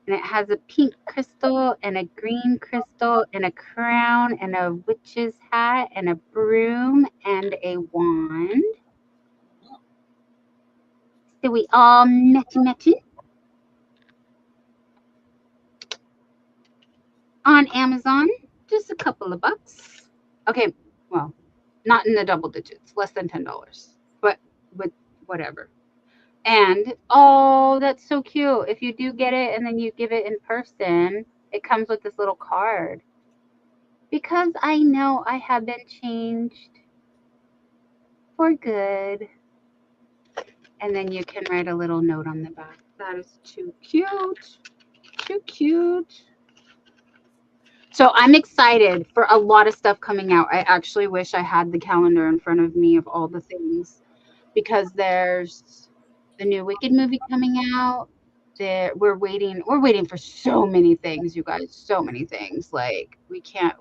And it has a pink crystal and a green crystal and a crown and a witch's hat and a broom and a wand. So we all matchy. On Amazon, just a couple of bucks. Okay, well, not in the double digits, less than $10, but with whatever. And oh, that's so cute. If you do get it and then you give it in person, it comes with this little card. Because I know I have been changed for good. And then you can write a little note on the back. That is too cute. Too cute. So I'm excited for a lot of stuff coming out. I actually wish I had the calendar in front of me of all the things, because there's the new Wicked movie coming out. We're waiting for so many things, you guys. So many things. Like we can't.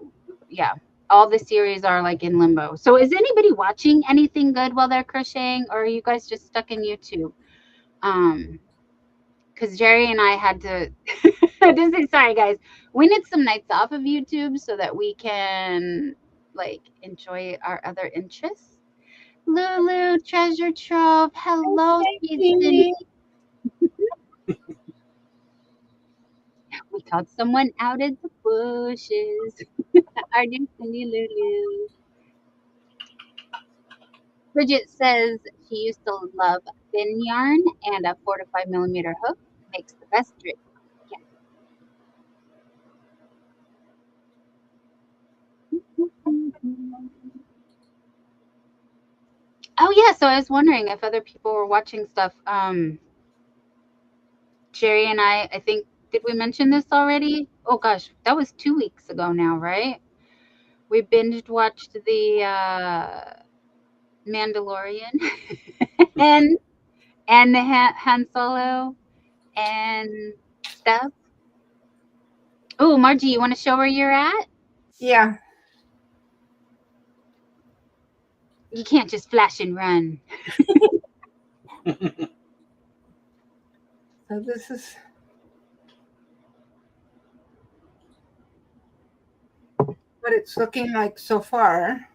Yeah, all the series are like in limbo. So is anybody watching anything good while they're crocheting, or are you guys just stuck in YouTube? Because Jerry and I had to just say sorry, guys. We need some nights off of YouTube so that we can like enjoy our other interests. Lulu, treasure trove. Hello, sweet Cindy. We caught someone out in the bushes. Our new Cindy Lulu. Bridget says she used to love thin yarn and a 4 to 5 millimeter hook makes the best drip. Oh yeah, so I was wondering if other people were watching stuff. Jerry and I think, did we mention this already? Oh gosh, that was 2 weeks ago now, right? We binge watched the Mandalorian and the Han Solo and stuff. Oh, Margie, you want to show where you're at? Yeah. You can't just flash and run. So this is what it's looking like so far.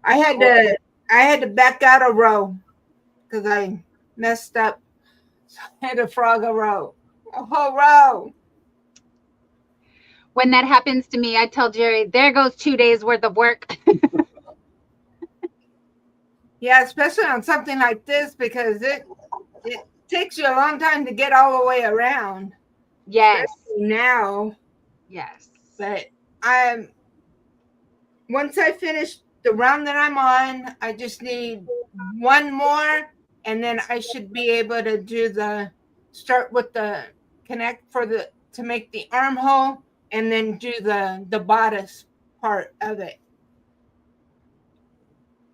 I had to back out a row because I messed up. So I had to frog a row. A whole row. When that happens to me, I tell Jerry, there goes 2 days worth of work. Yeah, especially on something like this because it takes you a long time to get all the way around. Yes. Especially now. Yes. But once I finish the round that I'm on, I just need one more, and then I should be able to do start with the connect to make the armhole, and then do the bodice part of it.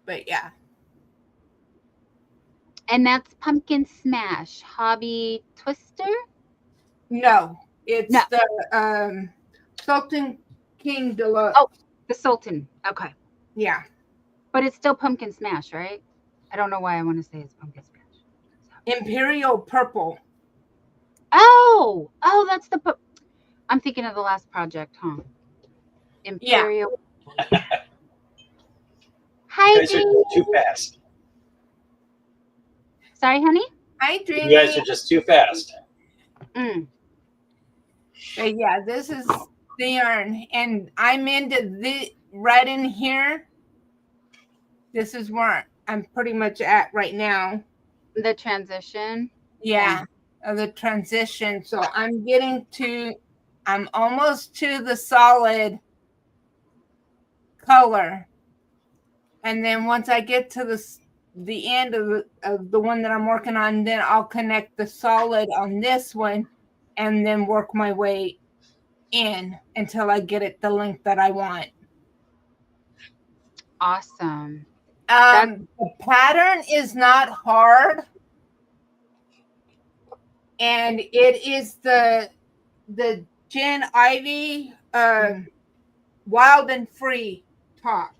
But yeah. And that's Pumpkin Smash Hobby Twister? No, it's No. the Sultan King Deluxe. Oh, the Sultan. Okay. Yeah. But it's still Pumpkin Smash, right? I don't know why I want to say it's Pumpkin Smash. Imperial Purple. Oh, that's I'm thinking of the last project, huh? Imperial. Yeah. Hi, you guys are too fast. Sorry, honey? Hi, Dreamy. You guys are just too fast. But yeah, this is the yarn, and I'm into right in here. This is where I'm pretty much at right now. The transition. Yeah, of the transition. So I'm almost to the solid color, and then once I get to the end of the one that I'm working on, then I'll connect the solid on this one, and then work my way in until I get it the length that I want. Awesome. The pattern is not hard, and it is the Jen Ivy Wild and Free top.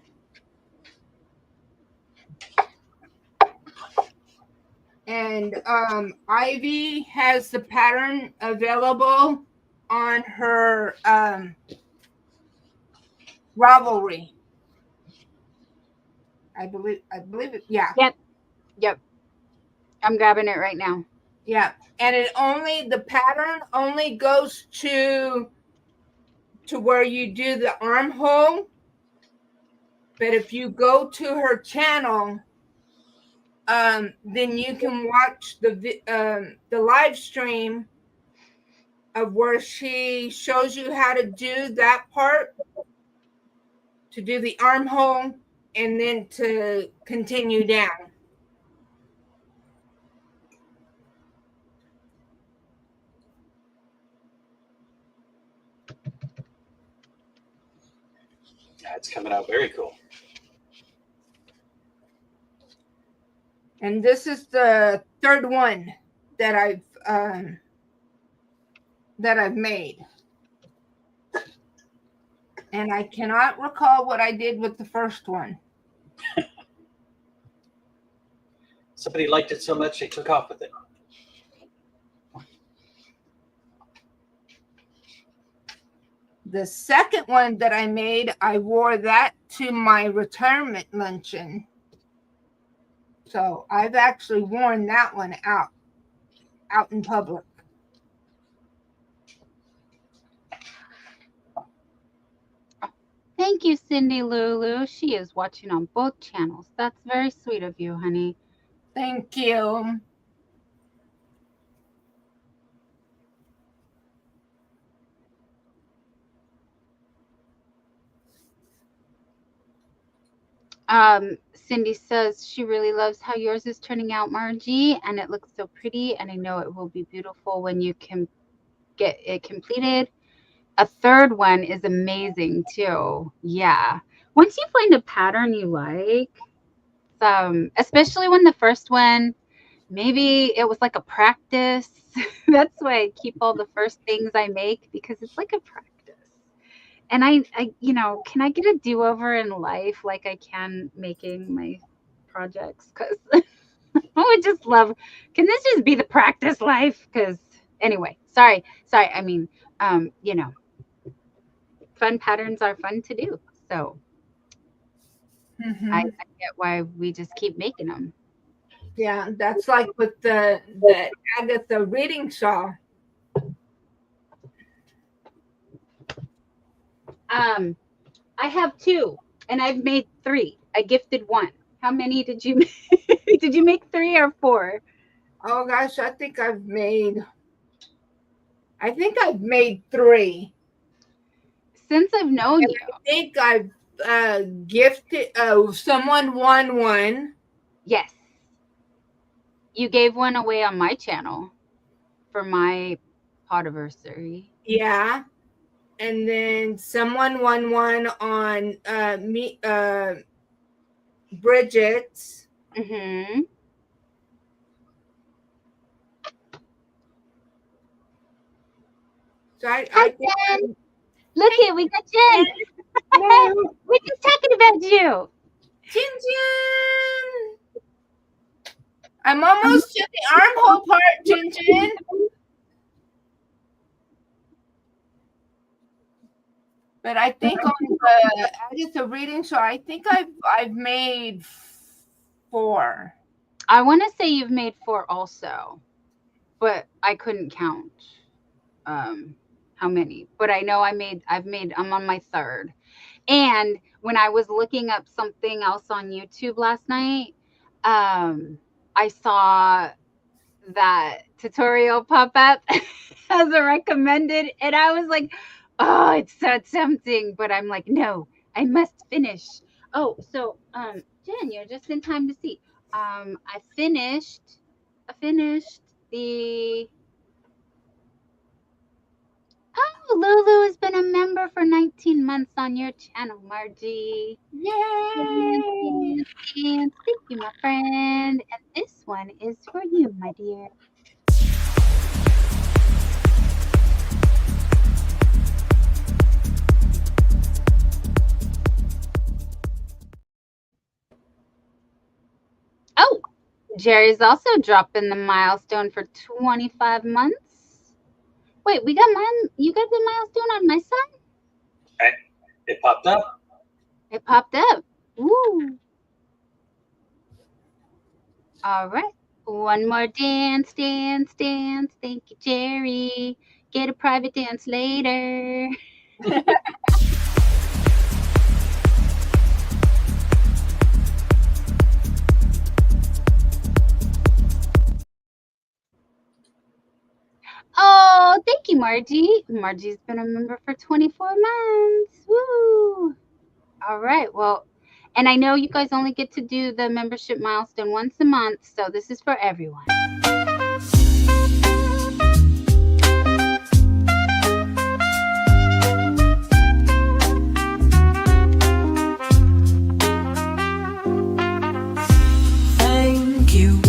And Ivy has the pattern available on her Ravelry. I believe it. Yeah. Yep. I'm grabbing it right now. Yeah. And the pattern only goes to where you do the armhole. But if you go to her channel, then you can watch the live stream of where she shows you how to do that part, to do the armhole, and then to continue down. Yeah, it's coming out very cool. And this is the third one that I've made. And I cannot recall what I did with the first one. Somebody liked it so much they took off with it. The second one that I made, I wore that to my retirement luncheon. So I've actually worn that one out in public. Thank you, Cindy Lulu. She is watching on both channels. That's very sweet of you, honey. Thank you. Cindy says she really loves how yours is turning out, Margie, and it looks so pretty, and I know it will be beautiful when you can get it completed. A third one is amazing too. Yeah. Once you find a pattern you like, especially when the first one, maybe it was like a practice. That's why I keep all the first things I make, because it's like a practice. And I can I get a do-over in life like I can making my projects? Because I would just love, can this just be the practice life? Because anyway, sorry. I mean, fun patterns are fun to do. So I get why we just keep making them. Yeah, that's like with the Agatha reading shawl. I have 2, and I've made 3. I gifted 1. How many did you make? Did you make 3 or 4? Oh gosh, I think I've made 3. Since I've known you. I think I've gifted someone won one. Yes. You gave one away on my channel for my podiversary. Yeah. And then someone won one on Bridget's. Mm-hmm. So I Jen. Look it, we got Jen. We're just talking about you. Jen Jen. I'm almost to the armhole part, Jen Jen. But I think on the Agatha reading show, I think I've made 4. I want to say you've made 4 also, but I couldn't count how many. But I know I'm on my 3rd. And when I was looking up something else on YouTube last night, I saw that tutorial pop up as a recommended, and I was like, oh, it's so tempting, but I'm like, no, I must finish. Oh, so Jen, you're just in time to see. I finished the Lulu has been a member for 19 months on your channel, Margie. Yay! Thank you, my friend. And this one is for you, my dear. Oh, Jerry's also dropping the milestone for 25 months. Wait, you got the milestone on my side? It popped up. It popped up. Woo. All right. One more dance. Thank you, Jerry. Get a private dance later. Oh, thank you, Margie. Margie's been a member for 24 months. Woo! All right. Well, and I know you guys only get to do the membership milestone once a month, so this is for everyone. Thank you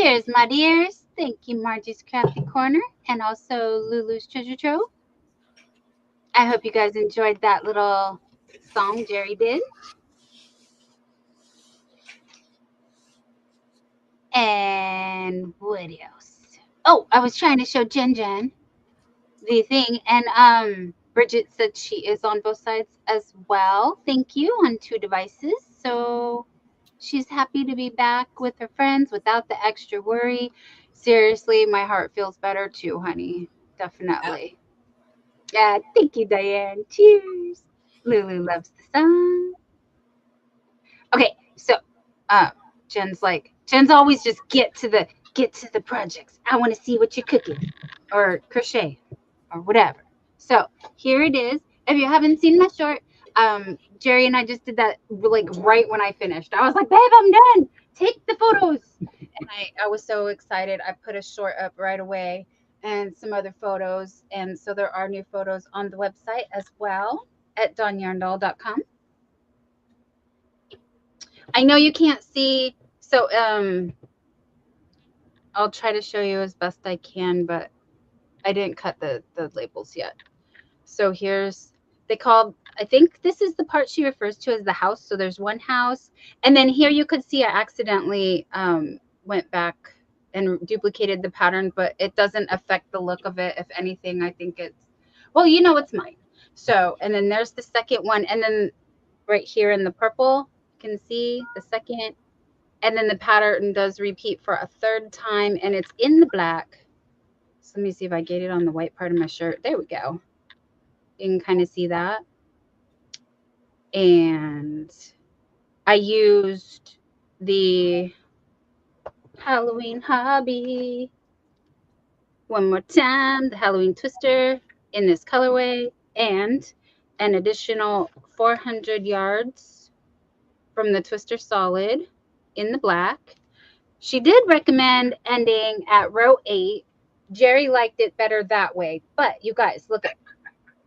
Cheers, my dears. Thank you, Margie's Crafty Corner, and also Lulu's Treasure Trove. I hope you guys enjoyed that little song Jerry did. And what else? Oh, I was trying to show Jen the thing, and Bridget said she is on both sides as well. Thank you, on 2 devices. So she's happy to be back with her friends without the extra worry. Seriously, my heart feels better too, honey. Definitely. Yeah, thank you, Diane. Cheers. Lulu loves the song. Okay, so Jen's always just get to the projects. I want to see what you're cooking or crochet or whatever. So here it is. If you haven't seen my short, Jerry and I just did that like right when I finished. I was like, babe, I'm done. Take the photos. And I was so excited. I put a short up right away and some other photos. And so there are new photos on the website as well at donyarndoll.com. I know you can't see, so I'll try to show you as best I can, but I didn't cut the labels yet. So here's, I think this is the part she refers to as the house. So there's one house, and then here you could see I accidentally went back and duplicated the pattern, but it doesn't affect the look of it. If anything, I think it's, well, it's mine. So, and then there's the second one, and then right here in the purple, you can see the second, and then the pattern does repeat for a third time, and it's in the black. So let me see if I get it on the white part of my shirt. There we go. You can kind of see that. And I used the Halloween Hobby, one more time, the Halloween Twister in this colorway, and an additional 400 yards from the Twister Solid in the black. She did recommend ending at row 8. Jerry liked it better that way. But you guys, look at,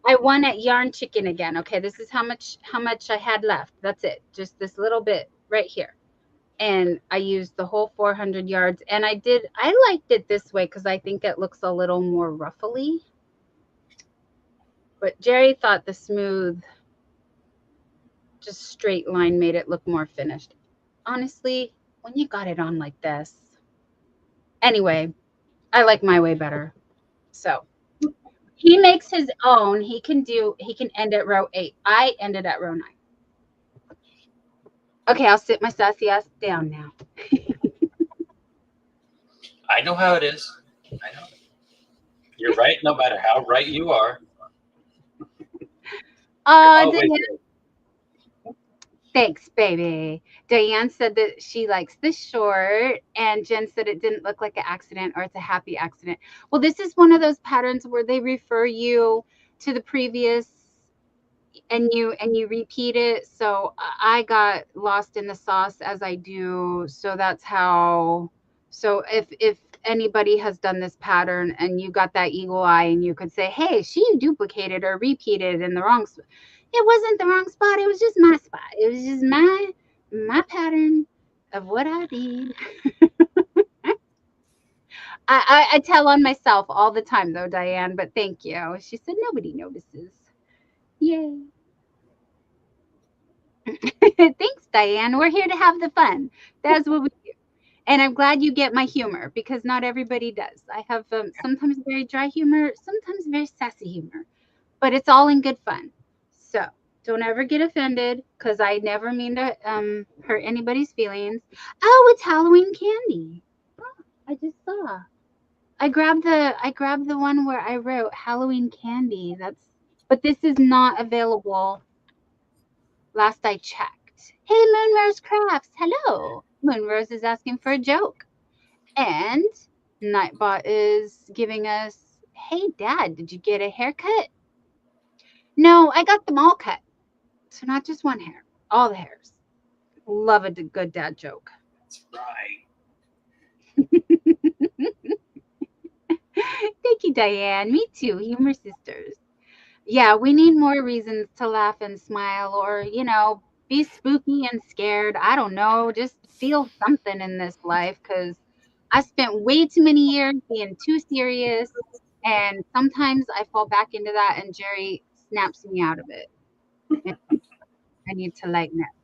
I won at Yarn Chicken again. Okay, this is how much I had left. That's it. Just this little bit right here. And I used the whole 400 yards. And I liked it this way because I think it looks a little more ruffly. But Jerry thought the smooth, just straight line made it look more finished. Honestly, when you got it on like this. Anyway, I like my way better. So he makes his own. He can end at row 8. I ended at row 9. Okay, I'll sit my sassy ass down now. I know how it is. I know. You're right, no matter how right you are. Diane. Thanks, baby. Diane said that she likes this short, and Jen said it didn't look like an accident or it's a happy accident. Well, this is one of those patterns where they refer you to the previous and you repeat it. So I got lost in the sauce as I do. So that's how. So if anybody has done this pattern and you got that eagle eye and you could say, hey, she duplicated or repeated in the wrong spot. It wasn't the wrong spot. It was just my spot. It was just my pattern of what I did. I tell on myself all the time though, Diane, but thank you. She said nobody notices. Yay. Thanks, Diane. We're here to have the fun. That's what we do. And I'm glad you get my humor because not everybody does. I have sometimes very dry humor, sometimes very sassy humor, but it's all in good fun. So don't ever get offended because I never mean to hurt anybody's feelings. Oh, it's Halloween candy. Oh, I just saw. I grabbed the one where I wrote Halloween candy. But this is not available. Last I checked. Hey, Moonrose Crafts. Hello. Moonrose is asking for a joke. And Nightbot is giving us, hey, Dad, did you get a haircut? No, I got them all cut. So not just one hair, all the hairs. Love a good dad joke. That's right. Thank you, Diane. Me too. Humor sisters. Yeah, we need more reasons to laugh and smile or, be spooky and scared. I don't know. Just feel something in this life because I spent way too many years being too serious, and sometimes I fall back into that, and Jerry snaps me out of it. And I need to lighten up.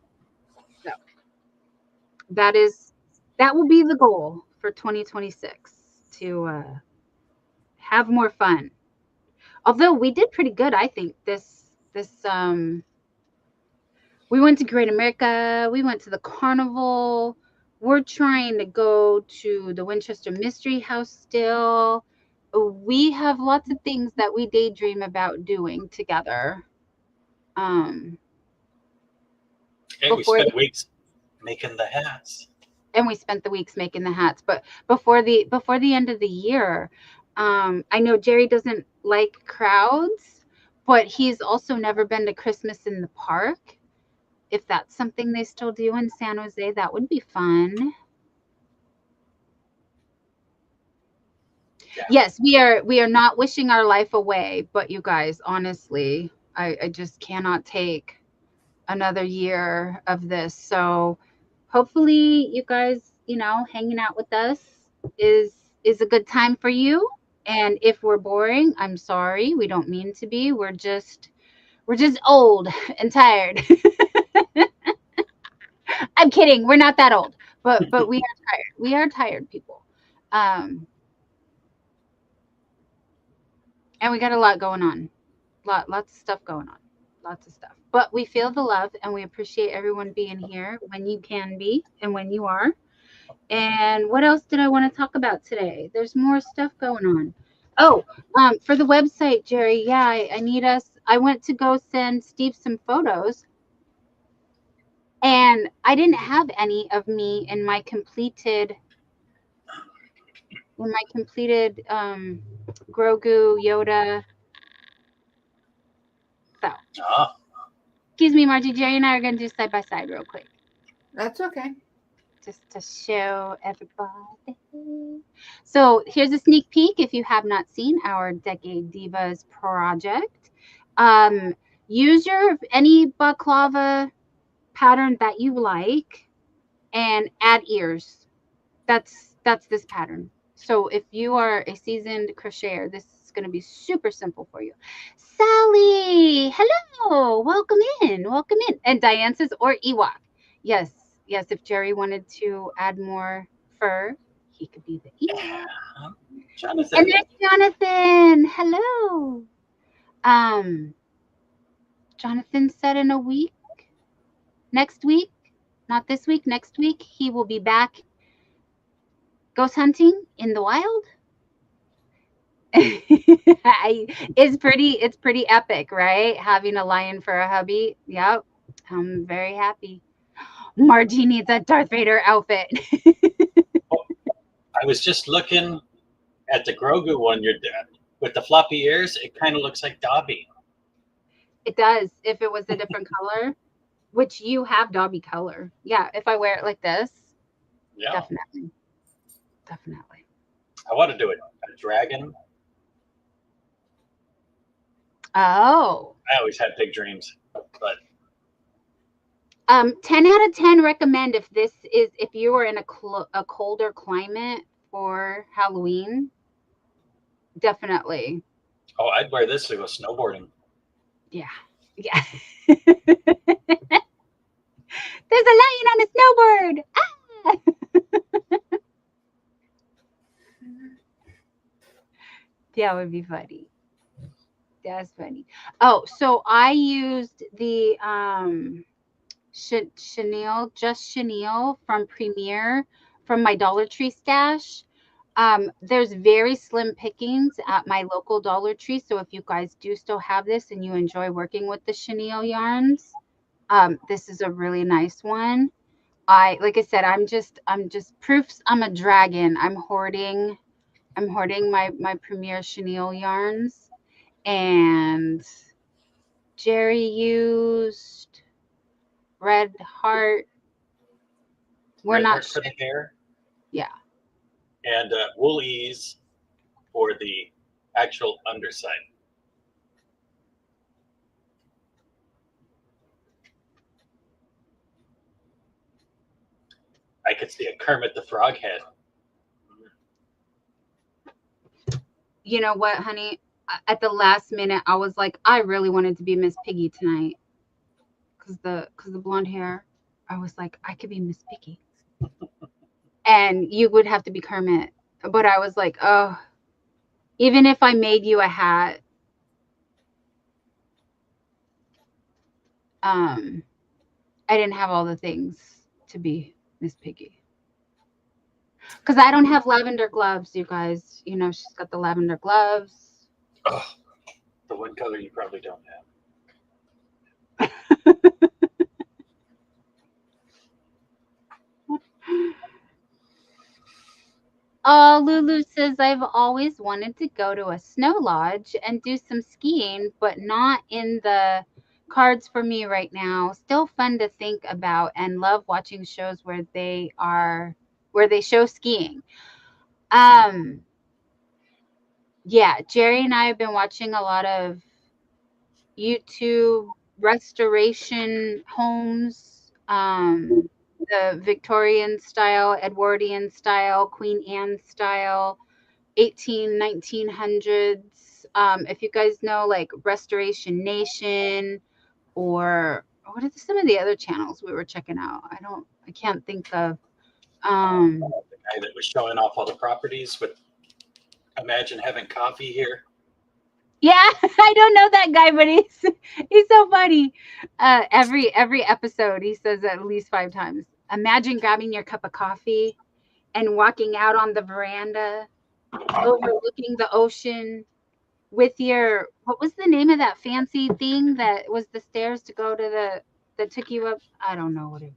So that will be the goal for 2026 to have more fun. Although we did pretty good, I think this we went to Great America, we went to the carnival. We're trying to go to the Winchester Mystery House still. We have lots of things that we daydream about doing together. Um, And we before spent weeks making the hats. and we spent the weeks making the hats, but before the end of the year, I know Jerry doesn't like crowds, but he's also never been to Christmas in the park. If that's something they still do in San Jose, that would be fun. Yeah. Yes, we are not wishing our life away, but you guys, honestly, I just cannot take another year of this. So hopefully you guys, hanging out with us is a good time for you. And if we're boring, I'm sorry. We don't mean to be. We're just old and tired. I'm kidding. We're not that old, but we are tired. We are tired people. Um, and we got a lot going on. Lots of stuff going on. Lots of stuff. But we feel the love and we appreciate everyone being here when you can be and when you are. And what else did I want to talk about today? There's more stuff going on. Oh, for the website, Jerry, yeah, I need us. I went to go send Steve some photos, and I didn't have any of me in my completed Grogu Yoda. So, Ah, excuse me, Margie. Jerry and I are going to do side by side real quick, That's okay. just to show everybody. So here's a sneak peek if you have not seen our Decade Divas project. Um, use any baklava pattern that you like and add ears. That's this pattern. So if you are a seasoned crocheter, this is going to be super simple for you. Sally, hello, welcome in, welcome in. And Diane says, or Ewok. Yes, yes, if Jerry wanted to add more fur, he could be the Ewok. And Jonathan. there's Jonathan. Hello. Um, Jonathan said in a week, next week, not this week, next week, he will be back ghost hunting in the wild. It's pretty epic, right? Having a lion for a hubby. Yep. I'm very happy. Margie needs a Darth Vader outfit. I was just looking at the Grogu one you're with the floppy ears. It kind of looks like Dobby. It does, if it was a different color, which you have Dobby color. Yeah, if I wear it like this, Yeah. definitely. Definitely. I want to do a dragon. Oh. I always had big dreams, but 10 out of 10 recommend if you were in a colder climate for Halloween. Definitely. oh, I'd wear this to go snowboarding. Yeah. Yeah. There's a lion on a snowboard. Ah! That would be funny. That's funny. Oh, so I used the Chenille from Premier from my Dollar Tree stash. There's very slim pickings at my local Dollar Tree. So if you guys do still have this and you enjoy working with the chenille yarns, this is a really nice one. Like I said, I'm just proofs I'm a dragon. I'm hoarding my Premier chenille yarns, and Jerry used Red Heart. We're Red not Heart sure. for the hair. Yeah. And Woolies for the actual underside. I could see a Kermit the Frog head. you know what, honey? At the last minute, I was like, I really wanted to be Miss Piggy tonight because the blonde hair. I was like, I could be Miss Piggy, and you would have to be Kermit. But I was like, oh, even if I made you a hat, I didn't have all the things to be Miss Piggy. Because I don't have lavender gloves, you guys. You know, she's got the lavender gloves. Oh, the one color you probably don't have. Oh, Lulu says, I've always wanted to go to a snow lodge and do some skiing, but not in the cards for me right now. Still fun to think about and love watching shows where they show skiing. Yeah, Jerry and I have been watching a lot of YouTube restoration homes, the Victorian style, Edwardian style, Queen Anne style, 1900s. If you guys know, like Restoration Nation, or what are some of the other channels we were checking out? I can't think of. The guy that was showing off all the properties with Imagine Having Coffee here. Yeah, I don't know that guy, but he's so funny. Every episode he says at least 5 times. Imagine grabbing your cup of coffee and walking out on the veranda, overlooking the ocean with your, what was the name of that fancy thing that was the stairs to go to that took you up? I don't know what it.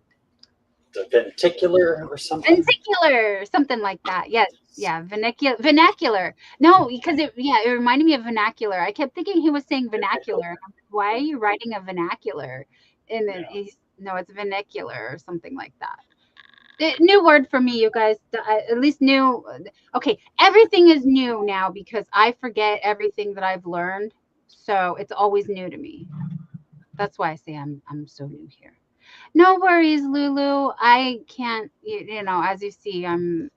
The Venticular or something. Venticular, something like that. Yes. Yeah, vernacular. No, because it reminded me of vernacular. I kept thinking he was saying vernacular. And I'm like, why are you writing a vernacular? And then it's vernacular or something like that. New word for me, you guys. At least new. Okay, everything is new now because I forget everything that I've learned. So it's always new to me. That's why I say I'm so new here. No worries, Lulu. I can't. You know, as you see, I'm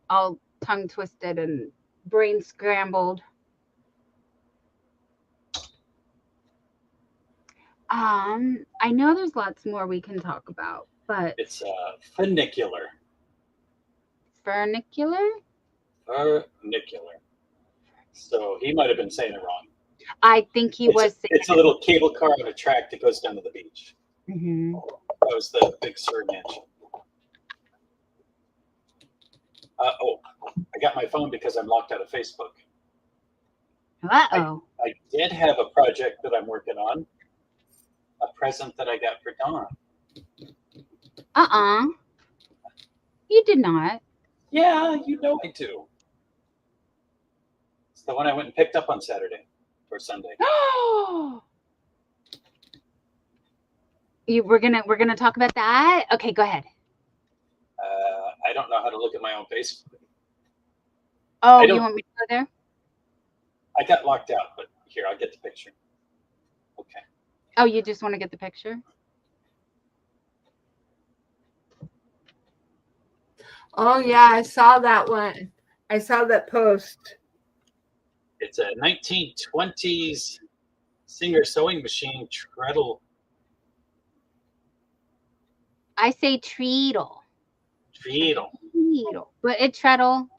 all tongue twisted and brain scrambled. I know there's lots more we can talk about, but It's funicular. funicular? Funicular. So he might have been saying it wrong. I think he was saying It's a little cable car on a track that goes down to the beach. Mm-hmm. That was the Big Sur mansion. I got my phone because I'm locked out of Facebook. Uh-oh. I did have a project that I'm working on. A present that I got for Dawn. You did not. Yeah, you know I do. It's the one I went and picked up on Saturday or Sunday. We're gonna talk about that? Okay, go ahead. I don't know how to look at my own face. Oh, you want me to go there? I got locked out, but here, I'll get the picture. Okay. Oh, you just want to get the picture? Oh, yeah, I saw that one. I saw that post. It's a 1920s Singer sewing machine treadle. I say treadle. Treadle. But it treadle.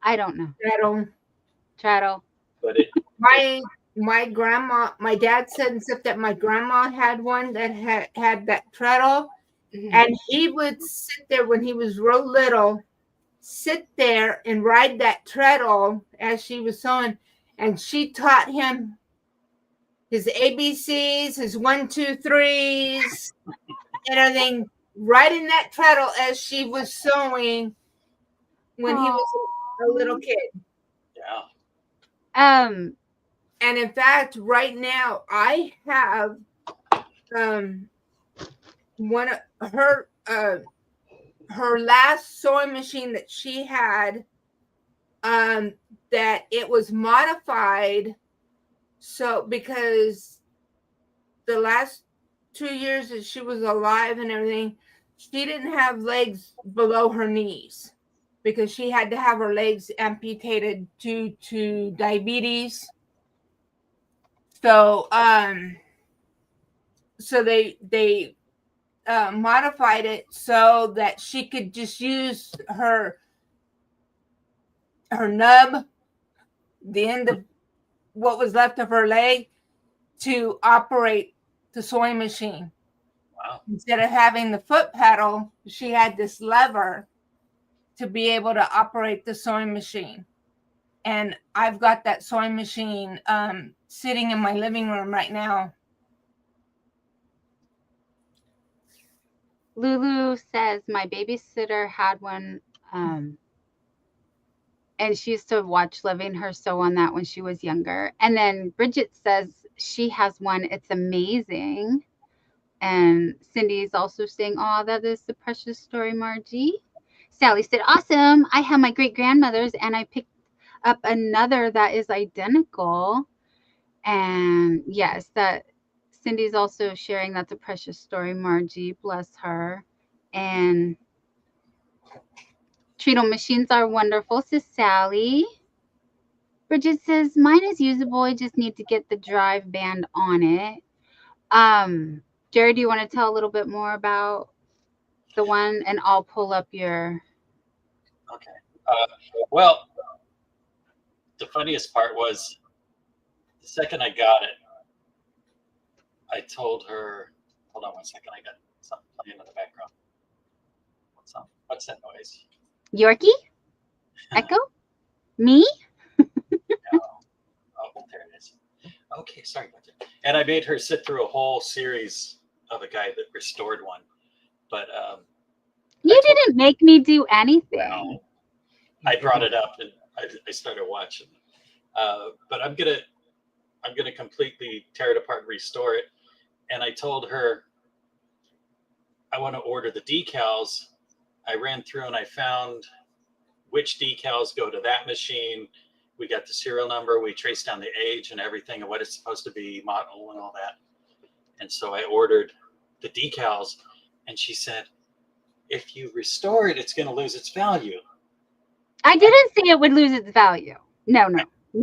I don't know. Treadle. But it. My grandma, my dad said and stuff that my grandma had one that had that treadle, and he would sit there when he was real little, sit there and ride that treadle as she was sewing, and she taught him his ABCs, his 1, 2, 3s, and everything, riding that treadle as she was sewing when he was a little kid. Yeah. And in fact, right now I have one of her last sewing machine that she had, that it was modified, so because the last 2 years that she was alive and everything, she didn't have legs below her knees because she had to have her legs amputated due to diabetes. So they modified it so that she could just use her nub, the end of what was left of her leg, to operate the sewing machine. Wow. Instead of having the foot pedal, she had this lever to be able to operate the sewing machine. And I've got that sewing machine sitting in my living room right now. Lulu says my babysitter had one, and she used to watch Living Her sew on that when she was younger. And then Bridget says she has one. It's amazing. And Cindy's also saying, "Oh, that is the precious story, Margie." Sally said, "Awesome. I have my great grandmother's, and I picked up another that is identical." And yes, that Cindy's also sharing that's a precious story, Margie. Bless her. And treatle machines are wonderful, says Sally. Bridget says, "Mine is usable. I just need to get the drive band on it." Jerry, do you want to tell a little bit more about the one, and I'll pull up your. Okay. Well, the funniest part was the second I got it, I told her, hold on one second, I got something playing in the background. What's that noise? Yorkie? Echo? Me? No. Oh, there it is. Okay, sorry about that. And I made her sit through a whole series of a guy that restored one. But you didn't make me do anything. Well, I brought it up and I started watching. But I'm gonna completely tear it apart and restore it. And I told her I want to order the decals. I ran through and I found which decals go to that machine. We got the serial number. We traced down the age and everything and what it's supposed to be, model and all that. And so I ordered the decals. And she said, if you restore it, it's going to lose its value. I didn't say it would lose its value. No.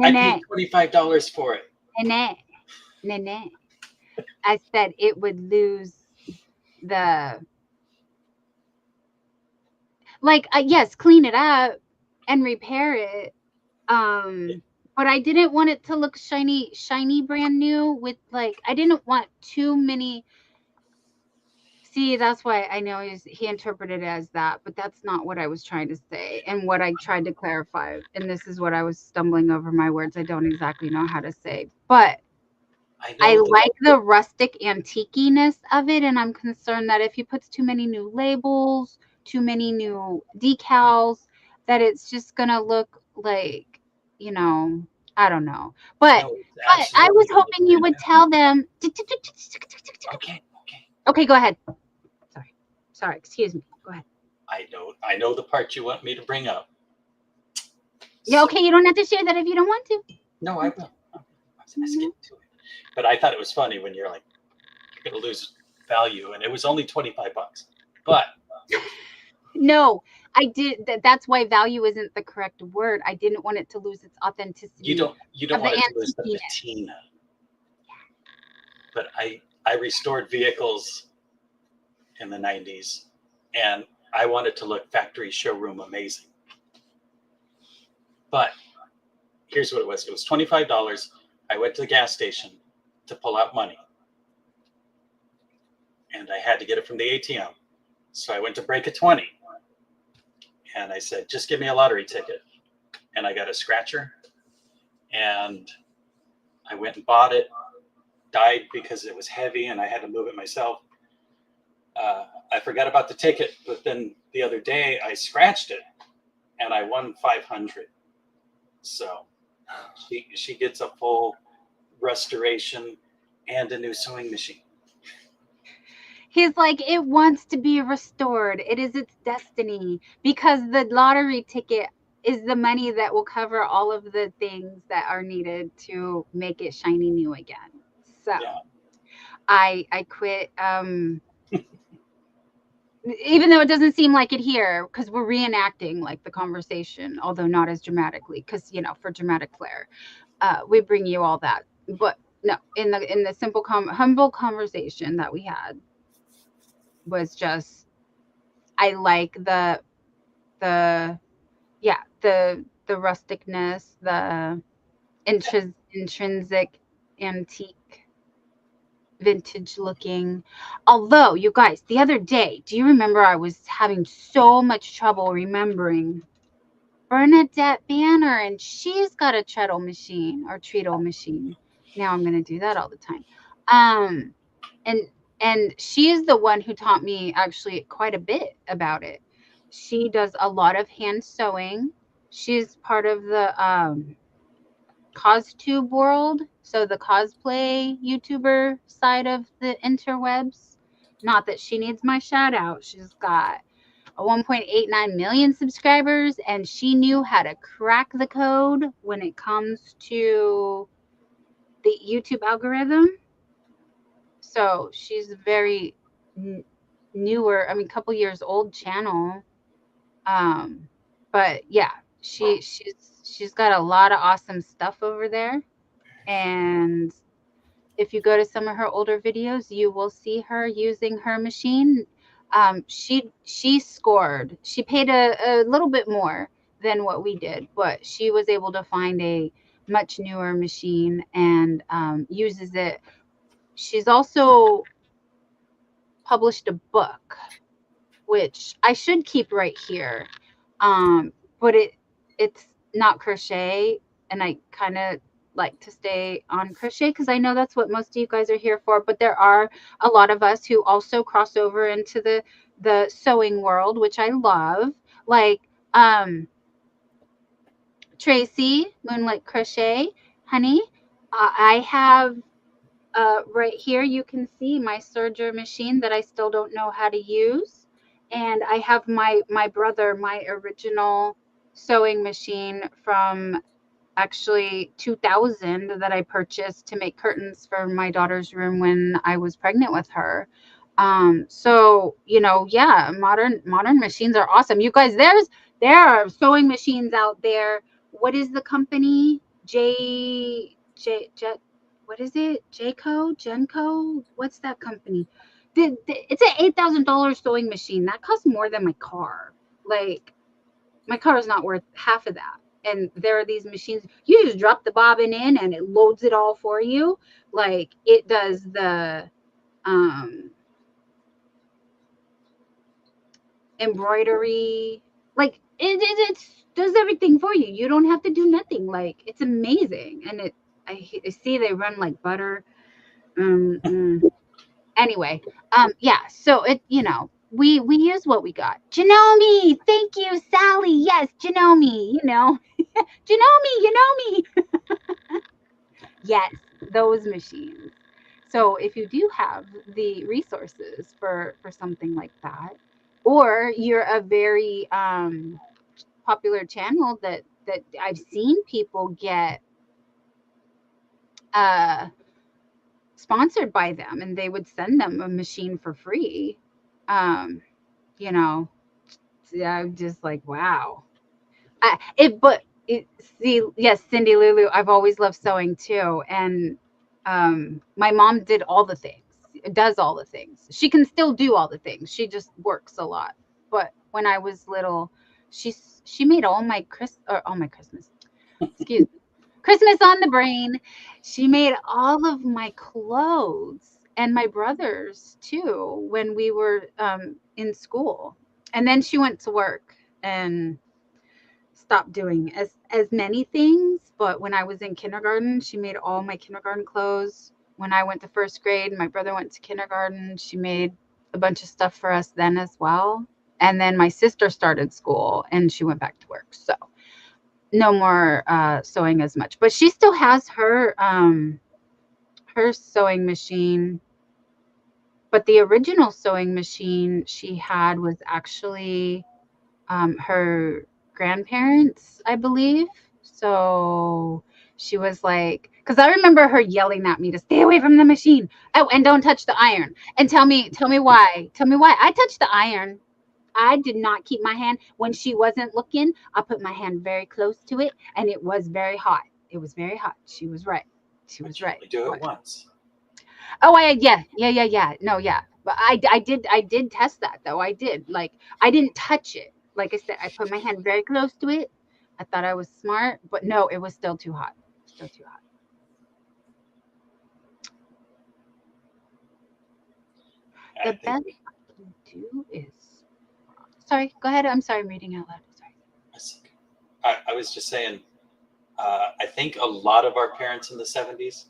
I paid $25 for it. Nah. I said it would lose the, like, yes, clean it up and repair it. But I didn't want it to look shiny, brand new with, like, I didn't want too many. See, that's why I know he interpreted it as that, but that's not what I was trying to say and what I tried to clarify. And this is what I was stumbling over my words. I don't exactly know how to say, but I like the rustic antiqueness of it. And I'm concerned that if he puts too many new labels, too many new decals, that it's just going to look like, I don't know. But I was hoping you would tell them. Okay, go ahead. Sorry, excuse me. Go ahead. I know the part you want me to bring up. Yeah, okay, you don't have to share that if you don't want to. No, I will. I was getting to it. But I thought it was funny when you're like, you're going to lose value. And it was only $25. But. No, I did. That's why value isn't the correct word. I didn't want it to lose its authenticity. You don't want it to lose the patina. But I restored vehicles in the 90s, and I wanted to look factory showroom amazing. But here's what it was. It was $25. I went to the gas station to pull out money, and I had to get it from the ATM. So I went to break a 20, and I said, just give me a lottery ticket. And I got a scratcher, and I went and bought it, died because it was heavy, and I had to move it myself. I forgot about the ticket, but then the other day I scratched it and I won $500. So she gets a full restoration and a new sewing machine. He's like, it wants to be restored. It is its destiny, because the lottery ticket is the money that will cover all of the things that are needed to make it shiny new again. So yeah. I quit even though it doesn't seem like it here, because we're reenacting like the conversation, although not as dramatically, because for dramatic flair, we bring you all that. But no, in the simple humble conversation that we had was just, I like the yeah, the rusticness, the intrinsic antique vintage looking. Although, you guys, the other day, do you remember I was having so much trouble remembering Bernadette Banner, and she's got a treadle machine or treadle machine. Now I'm going to do that all the time. And she is the one who taught me actually quite a bit about it. She does a lot of hand sewing. She's part of the CosTube world, so the cosplay YouTuber side of the interwebs. Not that she needs my shout out. She's got a 1.89 million subscribers, and she knew how to crack the code when it comes to the YouTube algorithm. So she's a very newer, I mean, couple years old channel. But yeah, she's got a lot of awesome stuff over there. And if you go to some of her older videos, you will see her using her machine. She scored. She paid a little bit more than what we did, but she was able to find a much newer machine and uses it. She's also published a book, which I should keep right here. But it's not crochet, and I kind of like to stay on crochet because I know that's what most of you guys are here for. But there are a lot of us who also cross over into the sewing world, which I love. Like Tracy, Moonlight Crochet, honey. I have right here, you can see my serger machine that I still don't know how to use. And I have my brother, my original sewing machine from actually 2000 that I purchased to make curtains for my daughter's room when I was pregnant with her. So, yeah, modern machines are awesome. You guys, there are sewing machines out there. What is the company? What is it? Genco? What's that company? It's an $8,000 sewing machine. That costs more than my car. Like, my car is not worth half of that. And there are these machines, you just drop the bobbin in and it loads it all for you. Like, it does the embroidery. Like, it does everything for you. You don't have to do nothing. Like, it's amazing. And I see they run like butter. Anyway, yeah, so we use what we got. Janome, thank you, Sally. Yes, Janome, Janome, you know me. Yes, those machines. So if you do have the resources for something like that, or you're a very popular channel that I've seen people get sponsored by them, and they would send them a machine for free. I'm just like, wow. See, yes, Cindy Lulu, I've always loved sewing too. And my mom did all the things, does all the things. She can still do all the things. She just works a lot. But when I was little, she made all my Christmas, excuse me, Christmas on the brain. She made all of my clothes and my brother's too when we were in school. And then she went to work and stopped doing as many things. But when I was in kindergarten, she made all my kindergarten clothes. When I went to first grade, my brother went to kindergarten. She made a bunch of stuff for us then as well. And then my sister started school and she went back to work. So no more sewing as much. But she still has her sewing machine. But the original sewing machine she had was actually her grandparents, I believe. So she was like Because I remember her yelling at me to stay away from the machine. Oh, and don't touch the iron. And tell me why. Tell me why. I touched the iron. I did not keep my hand when she wasn't looking. I put my hand very close to it, and it was very hot. It was very hot. She was right. She was right. Only do it once. Oh, yeah. No, yeah. But I did test that though. I did. Like I didn't touch it. Like I said, I put my hand very close to it. I thought I was smart, but no, it was still too hot. Still too hot. The best I can do is. Sorry, go ahead. I'm sorry, I'm reading out loud. Sorry. I was just saying, I think a lot of our parents in the 70s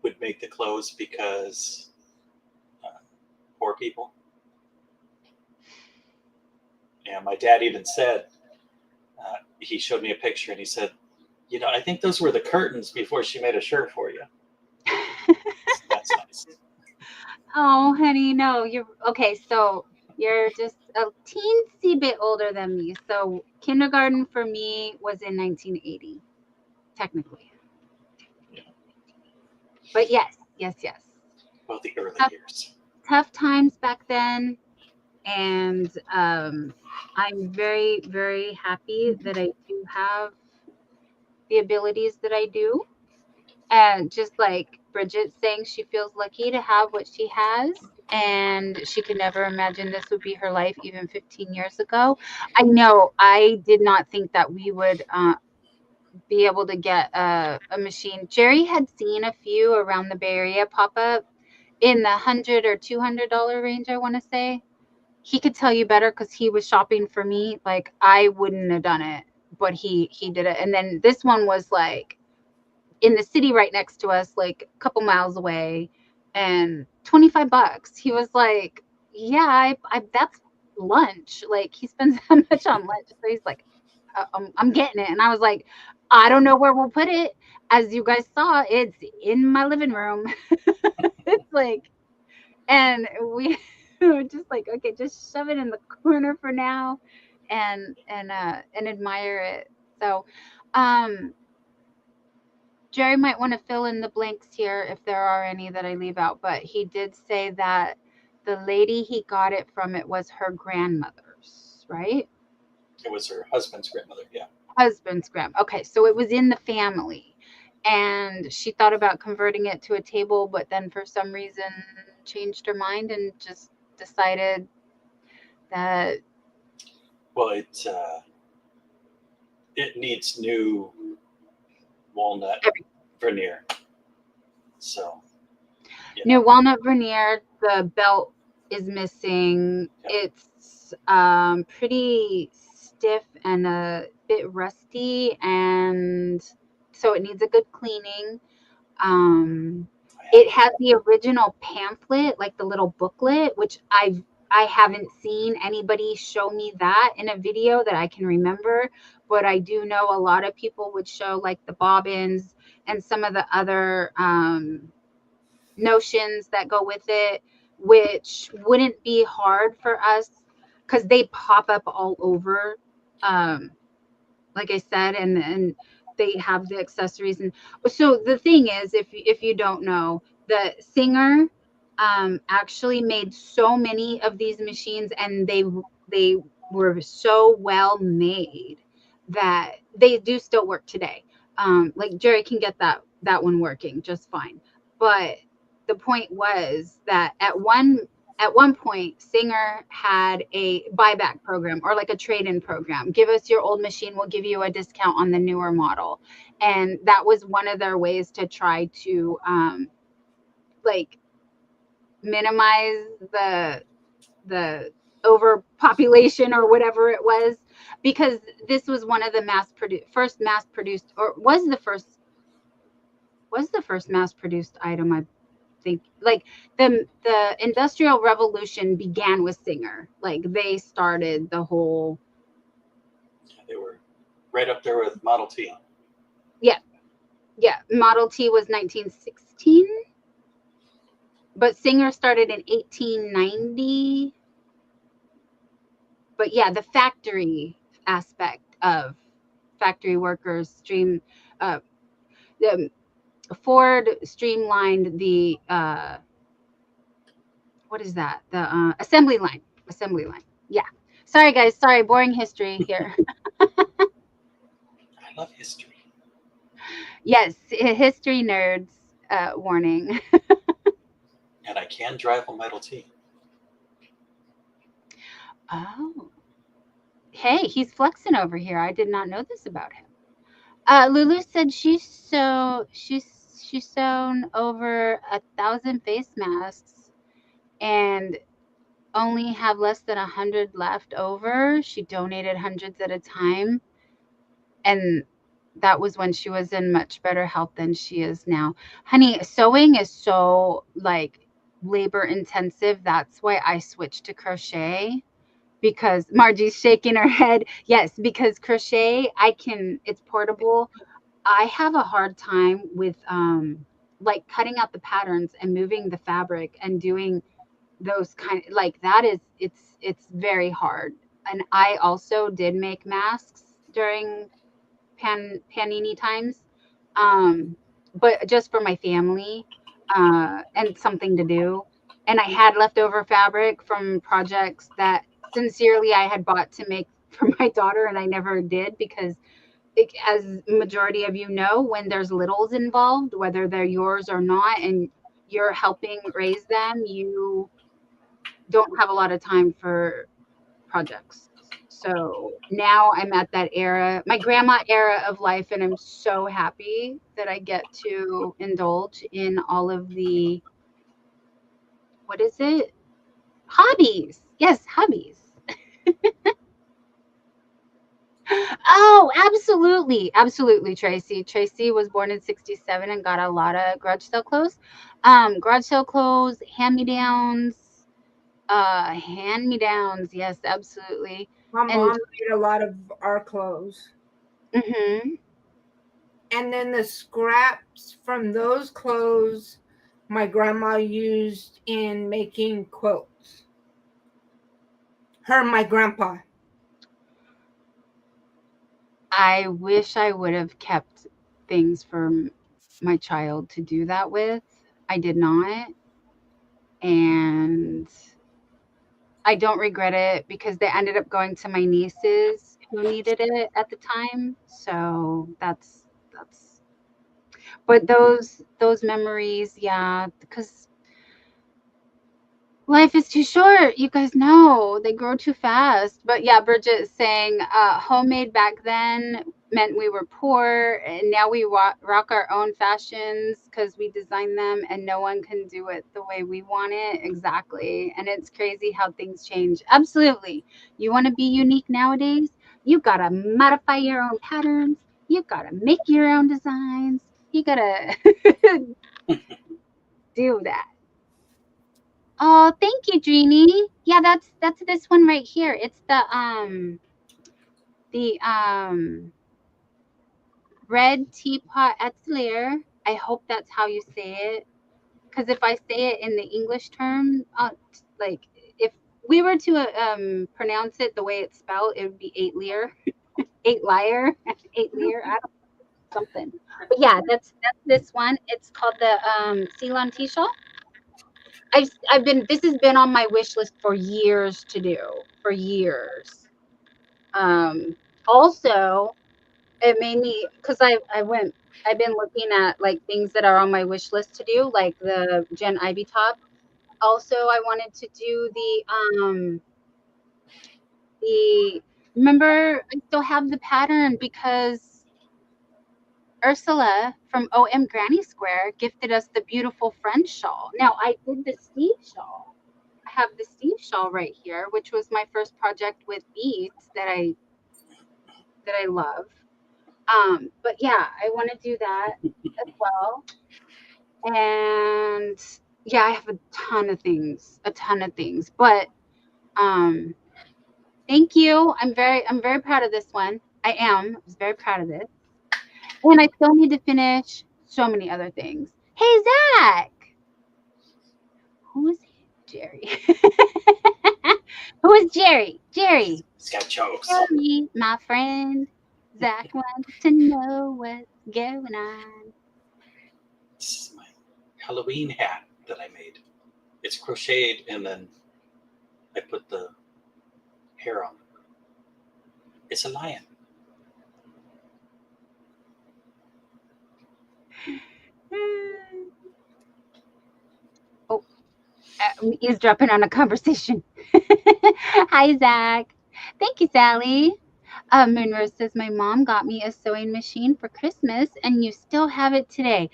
would make the clothes because poor people. Yeah, my dad even said, he showed me a picture and he said, I think those were the curtains before she made a shirt for you. So that's nice. Oh, honey, no, you're okay. So you're just a teensy bit older than me. So kindergarten for me was in 1980, technically. Yeah. But yes. Well, the early years. Tough times back then, and I'm very, very happy that I do have the abilities that I do. And just like Bridget saying, she feels lucky to have what she has, and she could never imagine this would be her life even 15 years ago. I know I did not think that we would be able to get a machine. Jerry had seen a few around the Bay Area pop up in the $100 or $200 range, I want to say. He could tell you better because he was shopping for me. Like I wouldn't have done it, but he did it. And then this one was like in the city right next to us, like a couple miles away, and $25. He was like, yeah, I that's lunch. Like he spends that much on lunch. So he's like, I'm getting it. And I was like, I don't know where we'll put it. As you guys saw, it's in my living room. It's like, and we were just like, okay, just shove it in the corner for now and admire it. So, Jerry might want to fill in the blanks here if there are any that I leave out, but he did say that the lady he got it from, it was her grandmother's, right? It was her husband's grandmother, yeah. Husband's grandma. Okay, so it was in the family. And she thought about converting it to a table, but then for some reason changed her mind and just decided that. Well, it needs new walnut veneer. So New walnut veneer. The belt is missing. Yep. It's pretty stiff and a bit rusty, and so it needs a good cleaning. It has the original pamphlet, like the little booklet, which I haven't seen anybody show me that in a video that I can remember, but I do know a lot of people would show like the bobbins and some of the other notions that go with it, which wouldn't be hard for us because they pop up all over. Like I said, and they have the accessories. And so the thing is, if you don't know, the Singer actually made so many of these machines, and they were so well made that they do still work today. Like Jerry can get that one working just fine. But the point was that at one point, Singer had a buyback program or like a trade-in program. Give us your old machine, we'll give you a discount on the newer model. And that was one of their ways to try to like minimize the overpopulation or whatever it was, because this was one of the first mass-produced, or was the first mass-produced item, I think. Like the Industrial Revolution began with Singer. Like they started the whole. Yeah, they were right up there with Model T. Yeah. Model T was 1916, but Singer started in 1890. But yeah, the factory aspect of factory workers, the Ford streamlined the what is that? The assembly line. Assembly line. Yeah. Sorry, guys. Sorry, boring history here. I love history. Yes, history nerds warning. And I can drive a Model T. Oh, hey, he's flexing over here. I did not know this about him. Lulu said she's sewn over 1,000 face masks and only have less than 100 left over. She donated hundreds at a time, and that was when she was in much better health than she is now. Honey, sewing is so like labor intensive. That's why I switched to crochet. Because Margie's shaking her head. Yes, because crochet, it's portable. I have a hard time with like cutting out the patterns and moving the fabric and doing those kind, like that is it's very hard. And I also did make masks during panini times, but just for my family, and something to do. And I had leftover fabric from projects that sincerely I had bought to make for my daughter, and I never did because as majority of you know, when there's littles involved, whether they're yours or not, and you're helping raise them, you don't have a lot of time for projects. So now I'm at that era, my grandma era of life, and I'm so happy that I get to indulge in all of the, what is it? Hobbies. Yes, hobbies. Oh, absolutely. Absolutely, Tracy. Tracy was born in 67 and got a lot of garage sale clothes. Garage sale clothes, hand-me-downs. Yes, absolutely. My And mom made a lot of our clothes. mhm. And then the scraps from those clothes my grandma used in making quilts. Her and my grandpa. I wish I would have kept things for my child to do that with. I did not. And I don't regret it because they ended up going to my nieces who needed it at the time. So that's but those memories, yeah, because life is too short. You guys know they grow too fast. But yeah, Bridget is saying homemade back then meant we were poor, and now we rock our own fashions because we design them, and no one can do it the way we want it. Exactly. And it's crazy how things change. Absolutely. You want to be unique nowadays? You got to modify your own patterns. You got to make your own designs. You got to do that. Oh, thank you, Dreamy. Yeah, that's this one right here. It's the red teapot atelier. I hope that's how you say it. Because if I say it in the English term, like if we were to pronounce it the way it's spelled, it would be eight lear, eight liar, eight lear. I don't something. But yeah, that's this one. It's called the Ceylon tea shawl. I've been this has been on my wish list for years to do, for years. Also, it made me because I've been looking at like things that are on my wish list to do, like the Jen Ivy top. Also, I wanted to do the remember I still have the pattern because Ursula from OM Granny Square gifted us the beautiful French shawl. Now I did the Steve shawl. I have the Steve shawl right here, which was my first project with beads that I love. But yeah, I want to do that as well. And yeah, I have a ton of things. But um, thank you. I'm very proud of this one. I was very proud of this. And I still need to finish so many other things. Hey Zach, who is Jerry? Who is Jerry? Jerry. It's got jokes. Jerry, my friend. Zach wants to know what's going on. Halloween hat that I made. It's crocheted, and then I put the hair on. It's a lion. Oh, I'm eavesdropping on a conversation. Hi, Zach. Thank you, Sally. Moonrose says, my mom got me a sewing machine for Christmas, and you still have it today.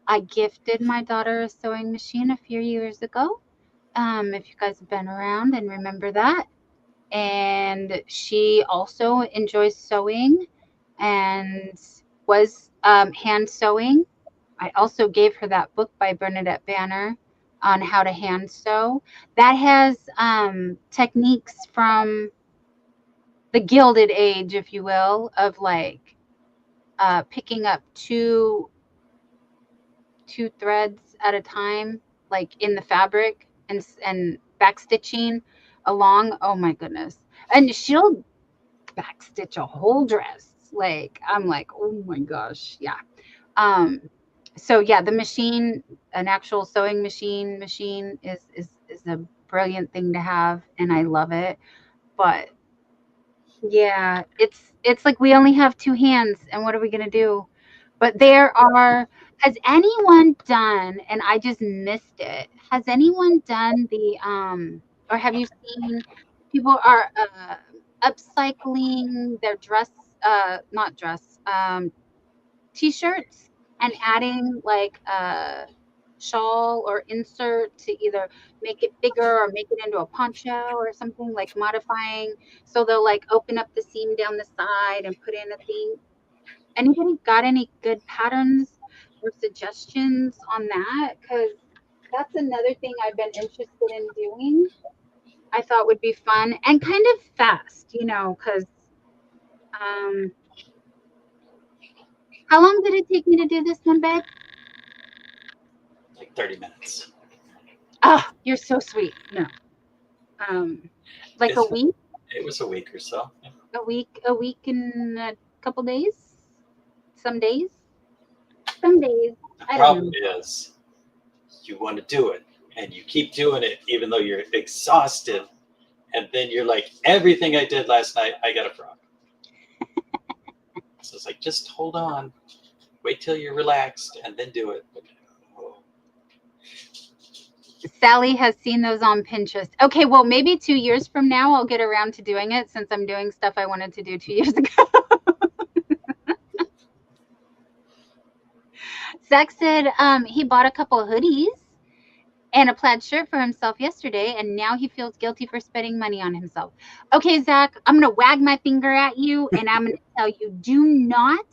I gifted my daughter a sewing machine a few years ago. If you guys have been around and remember that. And she also enjoys sewing and was hand sewing. I also gave her that book by Bernadette Banner on how to hand sew. That has techniques from the Gilded Age, if you will, of like picking up two threads at a time, like in the fabric, and backstitching along. Oh my goodness! And she'll backstitch a whole dress. Like I'm like, oh my gosh, yeah. Um, so yeah, the machine, an actual sewing machine is a brilliant thing to have, and I love it. But yeah, it's like we only have two hands, and what are we gonna do? But there are. Has anyone done? And I just missed it. Has anyone done the or have you seen people are upcycling their dress, not dress, t-shirts and adding like a shawl or insert to either make it bigger or make it into a poncho or something, like modifying. So they'll like open up the seam down the side and put in a thing. Anybody got any good patterns or suggestions on that? Because that's another thing I've been interested in doing. I thought would be fun and kind of fast, because um, how long did it take me to do this one, babe? Like 30 minutes. Oh, you're so sweet. No. Like a It's, week, it was a week or so. a week and a couple days, some days, some days. The I don't problem know. is you want to do it, and you keep doing it even though you're exhausted, and then you're like, everything I did last night, I got a frog. So it's like, just hold on, wait till you're relaxed, and then do it. Oh, Sally has seen those on Pinterest. Okay, well, maybe 2 years from now I'll get around to doing it since I'm doing stuff I wanted to do 2 years ago. Zach said he bought a couple of hoodies and a plaid shirt for himself yesterday, and now he feels guilty for spending money on himself. Okay, Zach, I'm going to wag my finger at you, and I'm going to tell you, do not,